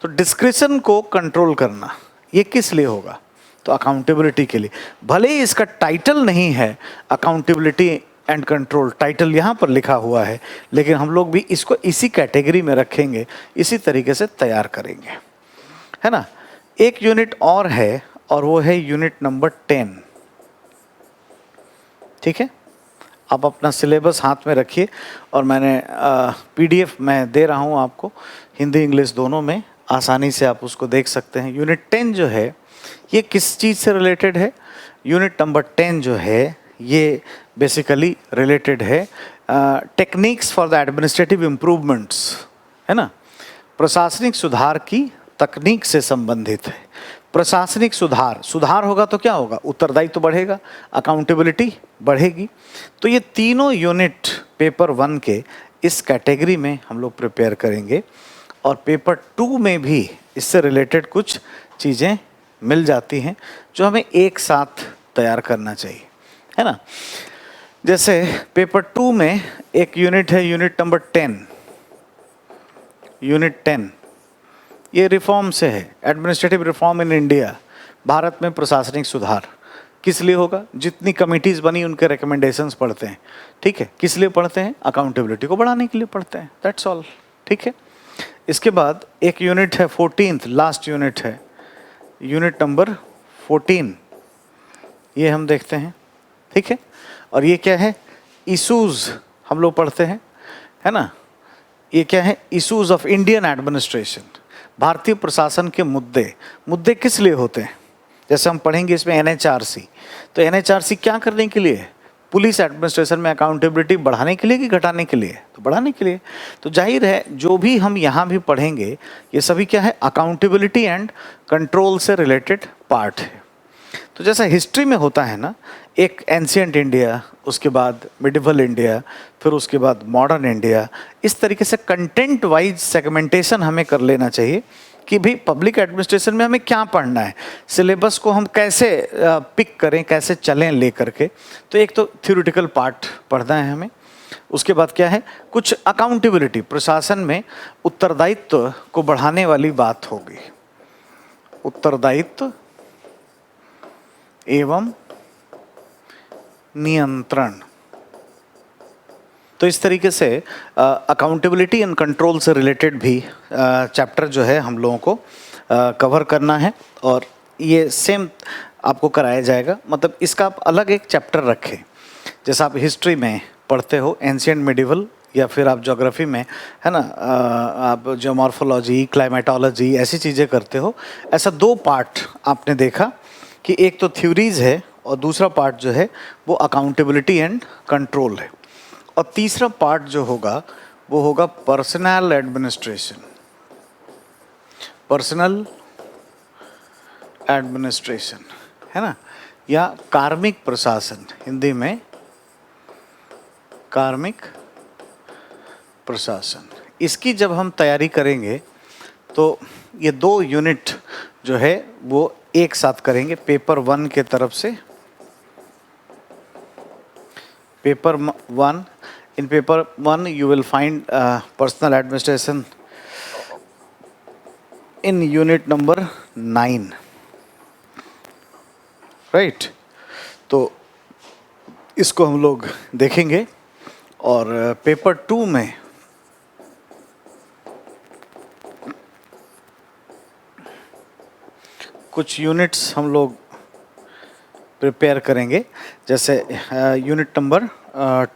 तो डिस्क्रिशन को कंट्रोल करना, ये किस लिए होगा? तो अकाउंटेबिलिटी के लिए। भले ही इसका टाइटल नहीं है अकाउंटेबिलिटी एंड कंट्रोल, टाइटल यहाँ पर लिखा हुआ है, लेकिन हम लोग भी इसको इसी कैटेगरी में रखेंगे, इसी तरीके से तैयार करेंगे, है ना। एक यूनिट और है और वो है यूनिट नंबर 10, ठीक है। आप अपना सिलेबस हाथ में रखिए और मैंने PDF में दे रहा हूँ आपको, हिंदी इंग्लिश दोनों में, आसानी से आप उसको देख सकते हैं। यूनिट 10 जो है ये किस चीज़ से रिलेटेड है? यूनिट नंबर 10 जो है ये बेसिकली रिलेटेड है techniques for the administrative improvements, है ना, प्रशासनिक सुधार की तकनीक से संबंधित है। प्रशासनिक सुधार होगा तो क्या होगा? उत्तरदायित्व तो बढ़ेगा, अकाउंटेबिलिटी बढ़ेगी। तो ये तीनों यूनिट पेपर 1 के इस कैटेगरी में हम लोग प्रिपेयर करेंगे और पेपर 2 में भी इससे रिलेटेड कुछ चीज़ें मिल जाती हैं जो हमें एक साथ तैयार करना चाहिए, है ना। जैसे पेपर 2 में एक यूनिट है, यूनिट नंबर 10। यूनिट 10 ये रिफॉर्म से है, administrative reform in India, Bharat में प्रशासनिक सुधार। किस लिए होगा? जितनी कमिटीज़ बनी उनके रिकमेंडेशंस पढ़ते हैं, ठीक है। किस लिए पढ़ते हैं? अकाउंटेबिलिटी को बढ़ाने के लिए पढ़ते हैं, दैट्स ऑल, ठीक है। इसके बाद एक यूनिट है 14th, लास्ट यूनिट है, यूनिट नंबर 14, ये हम देखते हैं, ठीक है। और ये क्या है? इशूज़ हम लोग पढ़ते हैं, है ना। ये क्या है? इशूज़ ऑफ इंडियन एडमिनिस्ट्रेशन, भारतीय प्रशासन के मुद्दे किस लिए होते हैं? जैसे हम पढ़ेंगे इसमें NHRC, तो NHRC क्या करने के लिए है? पुलिस एडमिनिस्ट्रेशन में अकाउंटेबिलिटी बढ़ाने के लिए कि घटाने के लिए? तो बढ़ाने के लिए। तो जाहिर है जो भी हम यहाँ भी पढ़ेंगे ये सभी क्या है? अकाउंटेबिलिटी एंड कंट्रोल से रिलेटेड पार्ट है। तो जैसा हिस्ट्री में होता है ना, एक एंशिएंट इंडिया, उसके बाद मिडिवल इंडिया, फिर उसके बाद मॉडर्न इंडिया, इस तरीके से कंटेंट वाइज सेगमेंटेशन हमें कर लेना चाहिए कि भाई पब्लिक एडमिनिस्ट्रेशन में हमें क्या पढ़ना है, सिलेबस को हम कैसे पिक करें, कैसे चलें ले करके। तो एक तो थ्योरेटिकल पार्ट पढ़ना है हमें, उसके बाद क्या है? कुछ अकाउंटेबिलिटी, प्रशासन में उत्तरदायित्व को बढ़ाने वाली बात होगी, उत्तरदायित्व एवं नियंत्रण। तो इस तरीके से अकाउंटेबिलिटी एंड कंट्रोल से रिलेटेड भी चैप्टर जो है हम लोगों को कवर करना है और ये सेम आपको कराया जाएगा। मतलब इसका आप अलग एक चैप्टर रखें, जैसा आप हिस्ट्री में पढ़ते हो एंशिएंट मिडिवल, या फिर आप ज्योग्राफी में, है ना, आप जियोमॉर्फोलॉजी, क्लाइमेटोलॉजी ऐसी चीज़ें करते हो। ऐसा 2 पार्ट आपने देखा कि एक तो थ्योरीज है और दूसरा पार्ट जो है वो अकाउंटेबिलिटी एंड कंट्रोल है। और तीसरा पार्ट जो होगा वो होगा पर्सनल एडमिनिस्ट्रेशन, पर्सनल एडमिनिस्ट्रेशन, है ना, या कार्मिक प्रशासन, हिंदी में कार्मिक प्रशासन। इसकी जब हम तैयारी करेंगे तो ये 2 यूनिट जो है वो एक साथ करेंगे पेपर 1 के तरफ से। Paper 1, in paper 1 you will find personal administration in unit number 9, right. तो इसको हम लोग देखेंगे और पेपर 2 में कुछ यूनिट्स हम लोग प्रिपेयर करेंगे, जैसे यूनिट नंबर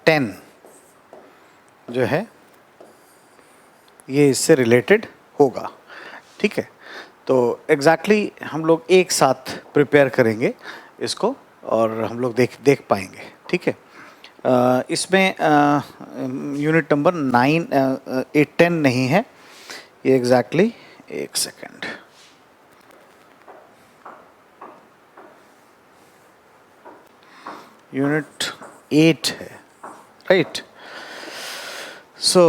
10 जो है ये इससे रिलेटेड होगा, ठीक है। तो एग्जैक्टली हम लोग एक साथ प्रिपेयर करेंगे इसको और हम लोग देख पाएंगे, ठीक है। इसमें यूनिट नंबर 9 8 10 नहीं है ये एग्जैक्टली, एक सेकेंड, यूनिट 8 है, राइट। सो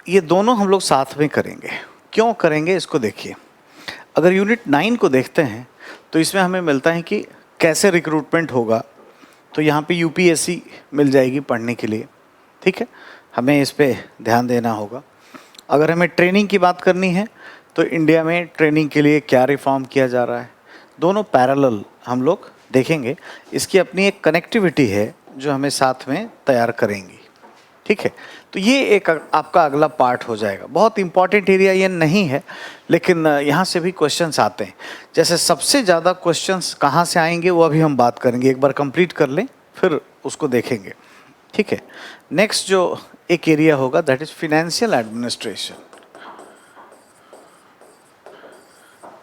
ये दोनों हम लोग साथ में करेंगे। क्यों करेंगे इसको देखिए। अगर यूनिट 9 को देखते हैं तो इसमें हमें मिलता है कि कैसे रिक्रूटमेंट होगा, तो यहाँ पे यूपीएससी मिल जाएगी पढ़ने के लिए, ठीक है, हमें इस पे ध्यान देना होगा। अगर हमें ट्रेनिंग की बात करनी है तो इंडिया में ट्रेनिंग के लिए क्या रिफॉर्म किया जा रहा है, दोनों पैरेलल हम लोग देखेंगे। इसकी अपनी एक कनेक्टिविटी है जो हमें साथ में तैयार करेंगी, ठीक है। तो ये एक आपका अगला पार्ट हो जाएगा। बहुत इंपॉर्टेंट एरिया ये नहीं है, लेकिन यहाँ से भी क्वेश्चंस आते हैं। जैसे सबसे ज़्यादा क्वेश्चंस कहाँ से आएंगे वो अभी हम बात करेंगे, एक बार कंप्लीट कर लें फिर उसको देखेंगे, ठीक है। नेक्स्ट जो एक एरिया होगा that is financial administration,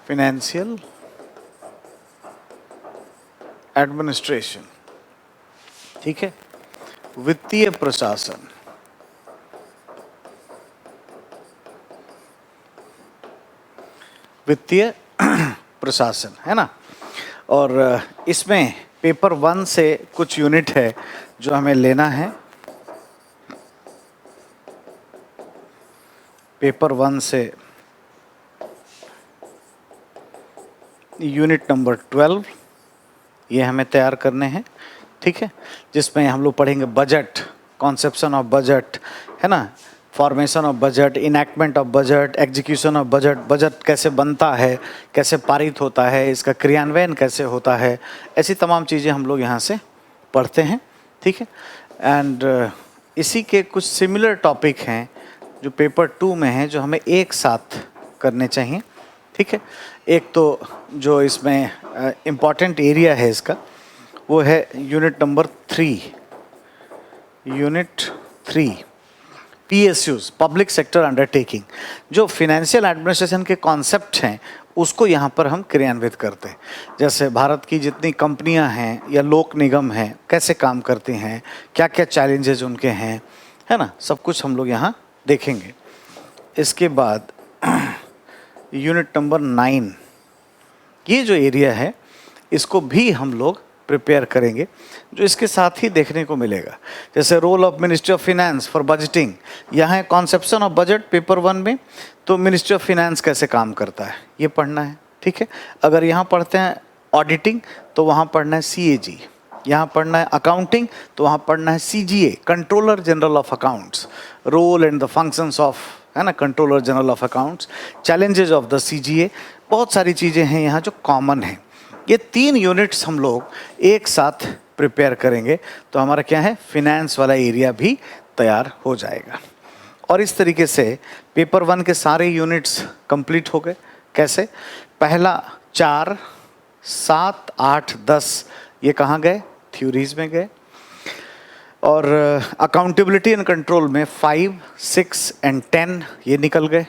financial administration, ठीक है, वित्तीय प्रशासन, वित्तीय प्रशासन, है ना। और इसमें पेपर 1 से कुछ यूनिट है जो हमें लेना है। पेपर 1 से यूनिट नंबर 12 ये हमें तैयार करने हैं, ठीक है, जिसमें हम लोग पढ़ेंगे बजट, कॉन्सेप्शन ऑफ बजट, है ना, formation of budget, enactment of budget, execution of budget, budget कैसे बनता है, कैसे पारित होता है, इसका क्रियान्वयन कैसे होता है, ऐसी तमाम चीज़ें हम लोग यहाँ से पढ़ते हैं, ठीक है। एंड इसी के कुछ सिमिलर टॉपिक हैं जो पेपर 2 में हैं जो हमें एक साथ करने चाहिए, ठीक है। एक तो जो इसमें इम्पॉर्टेंट एरिया है इसका वो है unit number 3, unit 3 PSUs, public sector undertaking. जो फिनेंशियल एडमिनिस्ट्रेशन के कॉन्सेप्ट हैं उसको यहाँ पर हम क्रियान्वित करते हैं। जैसे भारत की जितनी कंपनियाँ हैं या लोक निगम हैं कैसे काम करती हैं, क्या क्या चैलेंजेस उनके हैं, है ना, सब कुछ हम लोग यहाँ देखेंगे। इसके बाद यूनिट नंबर 9 ये जो एरिया है इसको भी हम लोग प्रिपेयर करेंगे, जो इसके साथ ही देखने को मिलेगा। जैसे role of ministry of finance for budgeting, यहाँ है कॉन्सेप्शन ऑफ बजट पेपर 1 में, तो मिनिस्ट्री ऑफ फिनेंस कैसे काम करता है ये पढ़ना है, ठीक है। अगर यहाँ पढ़ते हैं ऑडिटिंग तो वहाँ पढ़ना है CAG, यहाँ पढ़ना है अकाउंटिंग तो वहाँ पढ़ना है CGA, controller general of accounts, role and the functions of, है ना, controller general of accounts, challenges of the CGA, बहुत सारी चीज़ें हैं यहाँ जो कॉमन हैं। ये 3 यूनिट्स हम लोग एक साथ प्रिपेयर करेंगे तो हमारा क्या है, फिनेंस वाला एरिया भी तैयार हो जाएगा। और इस तरीके से पेपर 1 के सारे यूनिट्स कंप्लीट हो गए। कैसे, पहला 4, 7, 8, 10 ये कहाँ गए, थ्योरीज में गए। और अकाउंटेबिलिटी एंड कंट्रोल में 5, 6 एंड 10 ये निकल गए।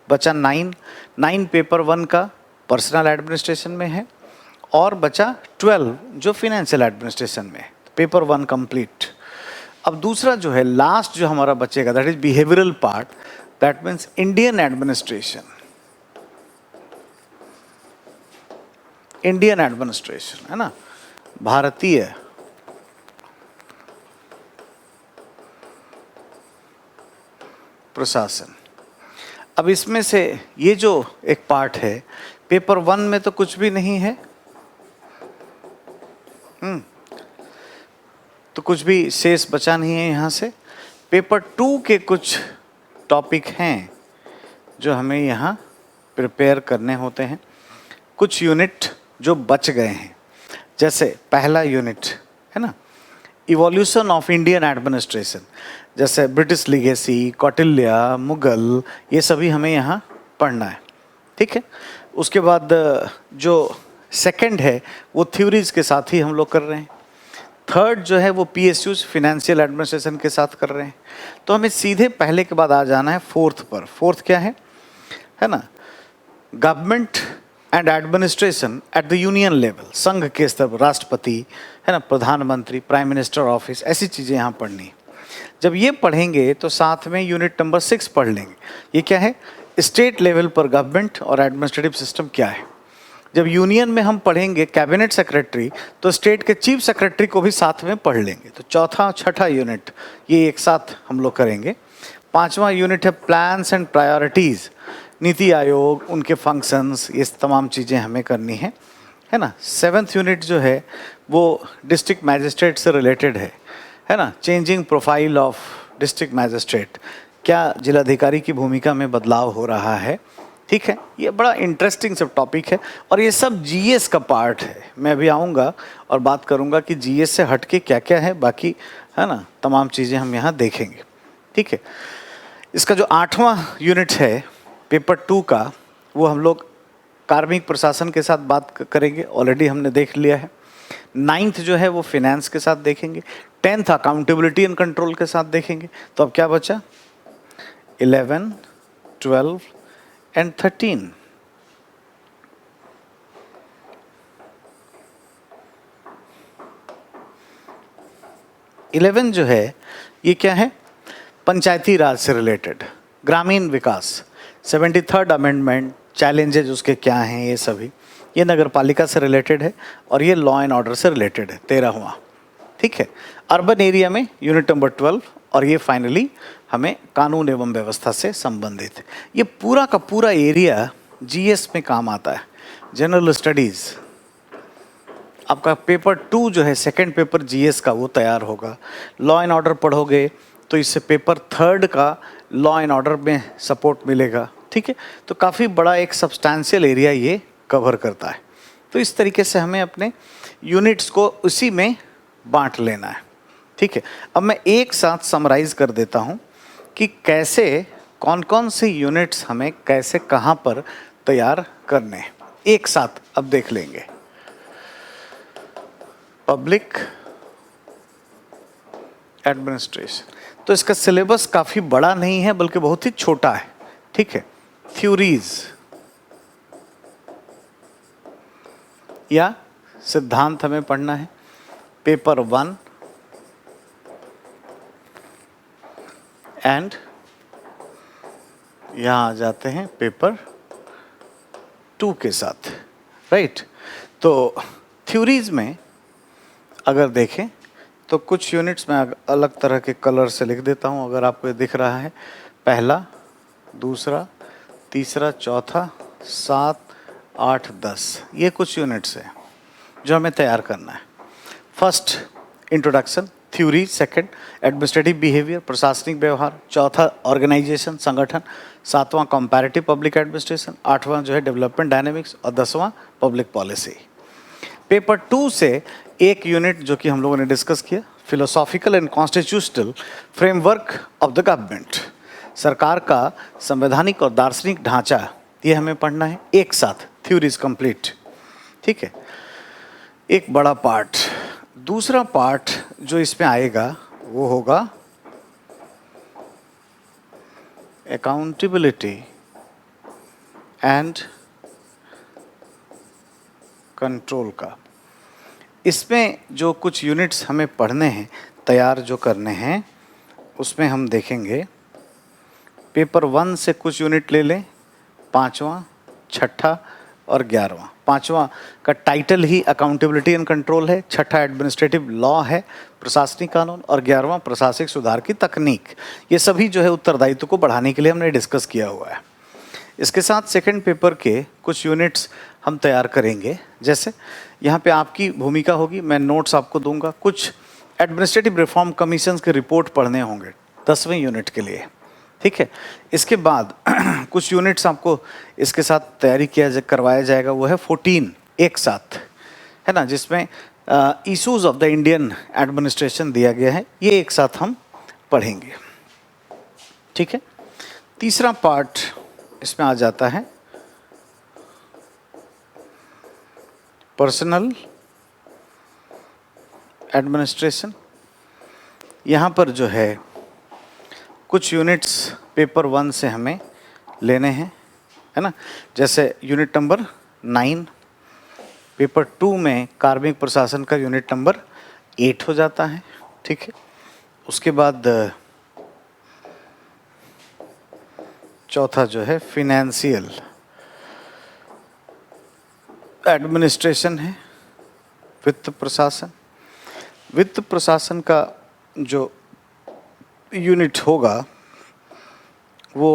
बचा 9 पेपर 1 का पर्सनल एडमिनिस्ट्रेशन में है और बचा 12 जो फिनेंशियल एडमिनिस्ट्रेशन में है। Paper 1 complete. अब दूसरा जो है लास्ट जो हमारा बचेगा, that is behavioural part, that means Indian administration. Indian administration है ना, भारतीय प्रशासन। अब इसमें से ये जो एक पार्ट है, पेपर 1 में तो कुछ भी नहीं है, तो कुछ भी शेष बचा नहीं है यहाँ से। पेपर 2 के कुछ टॉपिक हैं जो हमें यहाँ प्रिपेयर करने होते हैं। कुछ यूनिट जो बच गए हैं, जैसे पहला यूनिट है ना, इवोल्यूशन ऑफ इंडियन एडमिनिस्ट्रेशन, जैसे ब्रिटिश लीगेसी, कौटिल्य, मुगल, ये सभी हमें यहाँ पढ़ना है, ठीक है। उसके बाद जो सेकंड है वो थ्योरीज के साथ ही हम लोग कर रहे हैं। थर्ड जो है वो PSUs, फिनेंशियल एडमिनिस्ट्रेशन के साथ कर रहे हैं। तो हमें सीधे पहले के बाद आ जाना है फोर्थ पर। फोर्थ क्या है ना, government and administration at the union level, संघ के स्तर पर, राष्ट्रपति है ना, प्रधानमंत्री, प्राइम मिनिस्टर ऑफिस, ऐसी चीज़ें यहाँ पढ़नी है। जब ये पढ़ेंगे तो साथ में यूनिट नंबर 6 पढ़ लेंगे। ये क्या है, स्टेट लेवल पर गवर्नमेंट और एडमिनिस्ट्रेटिव सिस्टम क्या है। जब यूनियन में हम पढ़ेंगे कैबिनेट सेक्रेटरी, तो स्टेट के चीफ सेक्रेटरी को भी साथ में पढ़ लेंगे। तो चौथा और छठा यूनिट ये एक साथ हम लोग करेंगे। पांचवा यूनिट है plans and priorities, NITI Aayog, उनके फंक्शंस, ये तमाम चीज़ें हमें करनी है ना। 7th यूनिट जो है वो डिस्ट्रिक्ट मैजिस्ट्रेट से रिलेटेड है ना, changing profile of district magistrate, क्या जिलाधिकारी की भूमिका में बदलाव हो रहा है, ठीक है। ये बड़ा इंटरेस्टिंग सब टॉपिक है और ये सब GS का पार्ट है। मैं अभी आऊँगा और बात करूँगा कि GS से हटके क्या क्या है, बाकी है ना तमाम चीज़ें हम यहाँ देखेंगे, ठीक है। इसका जो 8वां यूनिट है पेपर 2 का, वो हम लोग कार्मिक प्रशासन के साथ बात करेंगे, ऑलरेडी हमने देख लिया है। 9th जो है वो फिनेंस के साथ देखेंगे। 10th अकाउंटेबिलिटी एंड कंट्रोल के साथ देखेंगे। तो अब क्या बचा, 11, 12 एंड 13। इलेवन जो है ये क्या है, पंचायती राज से रिलेटेड, ग्रामीण विकास, 73rd अमेंडमेंट, चैलेंजेज उसके क्या हैं, ये सभी, ये नगर पालिका से रिलेटेड है और ये लॉ एंड ऑर्डर से रिलेटेड है, 13वां, ठीक है। अर्बन एरिया में यूनिट नंबर 12 और ये फाइनली हमें कानून एवं व्यवस्था से संबंधित है। ये पूरा का पूरा एरिया GS में काम आता है। जनरल स्टडीज़, आपका पेपर 2 जो है सेकंड पेपर GS का, वो तैयार होगा। लॉ एंड ऑर्डर पढ़ोगे तो इससे पेपर 3rd का लॉ एंड ऑर्डर में सपोर्ट मिलेगा, ठीक है। तो काफ़ी बड़ा एक सब्सटैंशियल एरिया ये कवर करता है। तो इस तरीके से हमें अपने यूनिट्स को उसी में बांट लेना है, ठीक है। अब मैं एक साथ समराइज़ कर देता हूँ कि कैसे, कौन कौन से यूनिट्स हमें कैसे कहाँ पर तैयार करने हैं, एक साथ अब देख लेंगे। पब्लिक एडमिनिस्ट्रेशन, तो इसका सिलेबस काफ़ी बड़ा नहीं है बल्कि बहुत ही छोटा है, ठीक है। थ्योरीज या सिद्धांत हमें पढ़ना है, पेपर 1 एंड यहाँ आ जाते हैं पेपर 2 के साथ, राइट। तो थ्योरीज में अगर देखें तो कुछ यूनिट्स में अलग तरह के कलर से लिख देता हूँ, अगर आपको ये दिख रहा है, पहला, दूसरा, तीसरा, चौथा, 7, 8, 10, ये कुछ यूनिट्स हैं जो हमें तैयार करना है। First introduction, theory. Second administrative behaviour, प्रशासनिक व्यवहार। चौथा ऑर्गेनाइजेशन, संगठन। 7वां कंपैरेटिव पब्लिक एडमिनिस्ट्रेशन। 8वां जो है डेवलपमेंट डायनेमिक्स और 10वां पब्लिक पॉलिसी। पेपर 2 से एक यूनिट जो कि हम लोगों ने डिस्कस किया, philosophical and constitutional framework of the government, सरकार का संवैधानिक और दार्शनिक ढांचा, ये हमें पढ़ना है एक साथ, थ्योरीज कंप्लीट, ठीक है। एक बड़ा पार्ट। दूसरा पार्ट जो इसमें आएगा वो होगा अकाउंटेबिलिटी एंड कंट्रोल का। इसमें जो कुछ यूनिट्स हमें पढ़ने हैं, तैयार जो करने हैं उसमें हम देखेंगे पेपर 1 से कुछ यूनिट ले लें, 5वां, 6ठा और 11वां। 5वां का title he accountability and control है, 6ठा एडमिनिस्ट्रेटिव लॉ है, प्रशासनिक कानून, और 11वां प्रशासनिक सुधार की तकनीक। ये सभी जो है उत्तरदायित्व को बढ़ाने के लिए हमने डिस्कस किया हुआ है। इसके साथ सेकंड पेपर के कुछ यूनिट्स हम तैयार करेंगे। जैसे यहाँ पे आपकी भूमिका होगी, मैं नोट्स आपको दूंगा, कुछ एडमिनिस्ट्रेटिव रिफॉर्म कमीशन के रिपोर्ट पढ़ने होंगे 10वें यूनिट के लिए, ठीक है। इसके बाद कुछ यूनिट्स आपको इसके साथ तैयारी करवाया जाएगा, वो है 14 एक साथ, है ना, जिसमें issues of the Indian administration दिया गया है, ये एक साथ हम पढ़ेंगे, ठीक है। तीसरा पार्ट इसमें आ जाता है पर्सनल एडमिनिस्ट्रेशन। यहाँ पर जो है कुछ यूनिट्स पेपर 1 से हमें लेने हैं, है ना। जैसे यूनिट नंबर 9, पेपर 2 में कार्मिक प्रशासन का यूनिट नंबर 8 हो जाता है, ठीक है। उसके बाद चौथा जो है फिनेंशियल एडमिनिस्ट्रेशन है, वित्त प्रशासन। वित्त प्रशासन का जो यूनिट होगा वो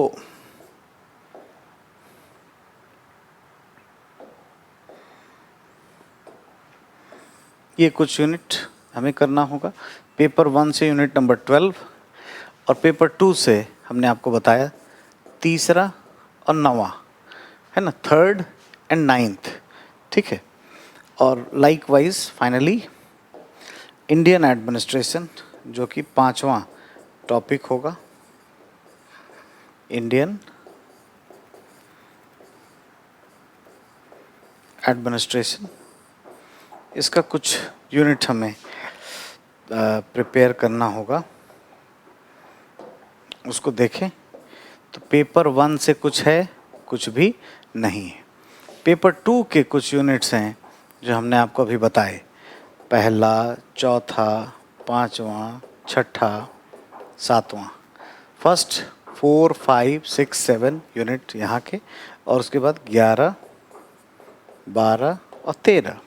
ये कुछ यूनिट हमें करना होगा। पेपर 1 से यूनिट नंबर 12 और पेपर 2 से हमने आपको बताया तीसरा और 9वां, है ना, 3rd एंड 9th, ठीक है। और लाइकवाइज फाइनली इंडियन एडमिनिस्ट्रेशन जो कि 5वां टॉपिक होगा, इंडियन एडमिनिस्ट्रेशन। इसका कुछ यूनिट हमें प्रिपेयर करना होगा, उसको देखें। तो पेपर 1 से कुछ है, कुछ भी नहीं है। पेपर 2 के कुछ यूनिट्स हैं जो हमने आपको अभी बताए, पहला, चौथा, 5वां, 6ठा, 7वां। फर्स्ट 4, 5, 6, 7 यूनिट यहाँ के, और उसके बाद 11, 12 और 13।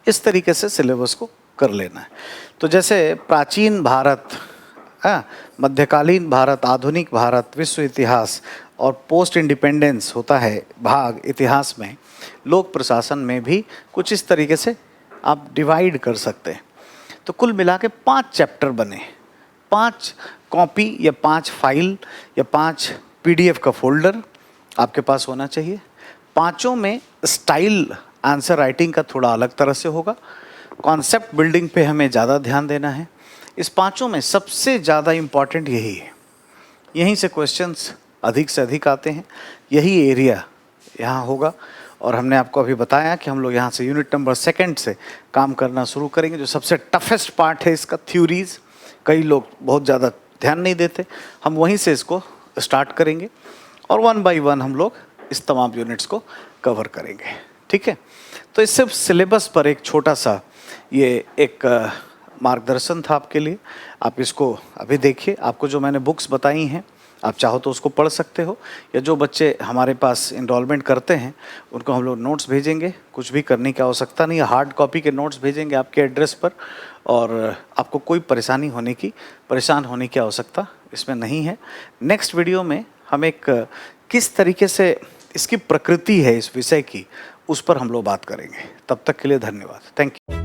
इस तरीके से सिलेबस को कर लेना है। तो जैसे प्राचीन भारत, मध्यकालीन भारत, आधुनिक भारत, विश्व इतिहास और पोस्ट इंडिपेंडेंस होता है भाग इतिहास में, लोक प्रशासन में भी कुछ इस तरीके से आप डिवाइड कर सकते हैं। तो कुल मिला के 5 चैप्टर बने, 5 कॉपी या 5 फाइल या 5 PDF का फोल्डर आपके पास होना चाहिए। 5 में स्टाइल आंसर राइटिंग का थोड़ा अलग तरह से होगा। कॉन्सेप्ट बिल्डिंग पे हमें ज़्यादा ध्यान देना है। इस 5 में सबसे ज़्यादा इम्पॉर्टेंट यही है, यहीं से क्वेश्चंस अधिक से अधिक आते हैं, यही एरिया यहाँ होगा। और हमने आपको अभी बताया कि हम लोग यहाँ से यूनिट नंबर 2 से काम करना शुरू करेंगे। जो सबसे टफेस्ट पार्ट है इसका, थ्योरीज, कई लोग बहुत ज़्यादा ध्यान नहीं देते, हम वहीं से इसको स्टार्ट करेंगे और 1 बाय 1 हम लोग इस तमाम यूनिट्स को कवर करेंगे, ठीक है। तो इससे सिलेबस पर एक छोटा सा ये एक मार्गदर्शन था आपके लिए। आप इसको अभी देखिए, आपको जो मैंने बुक्स बताई हैं आप चाहो तो उसको पढ़ सकते हो, या जो बच्चे हमारे पास इनरोलमेंट करते हैं उनको हम लोग नोट्स भेजेंगे। कुछ भी करने की आवश्यकता नहीं है, हार्ड कॉपी के नोट्स भेजेंगे आपके एड्रेस पर, और आपको कोई परेशान होने की आवश्यकता इसमें नहीं है। नेक्स्ट वीडियो में हम एक किस तरीके से इसकी प्रकृति है इस विषय की, उस पर हम लोग बात करेंगे। तब तक के लिए धन्यवाद, थैंक यू।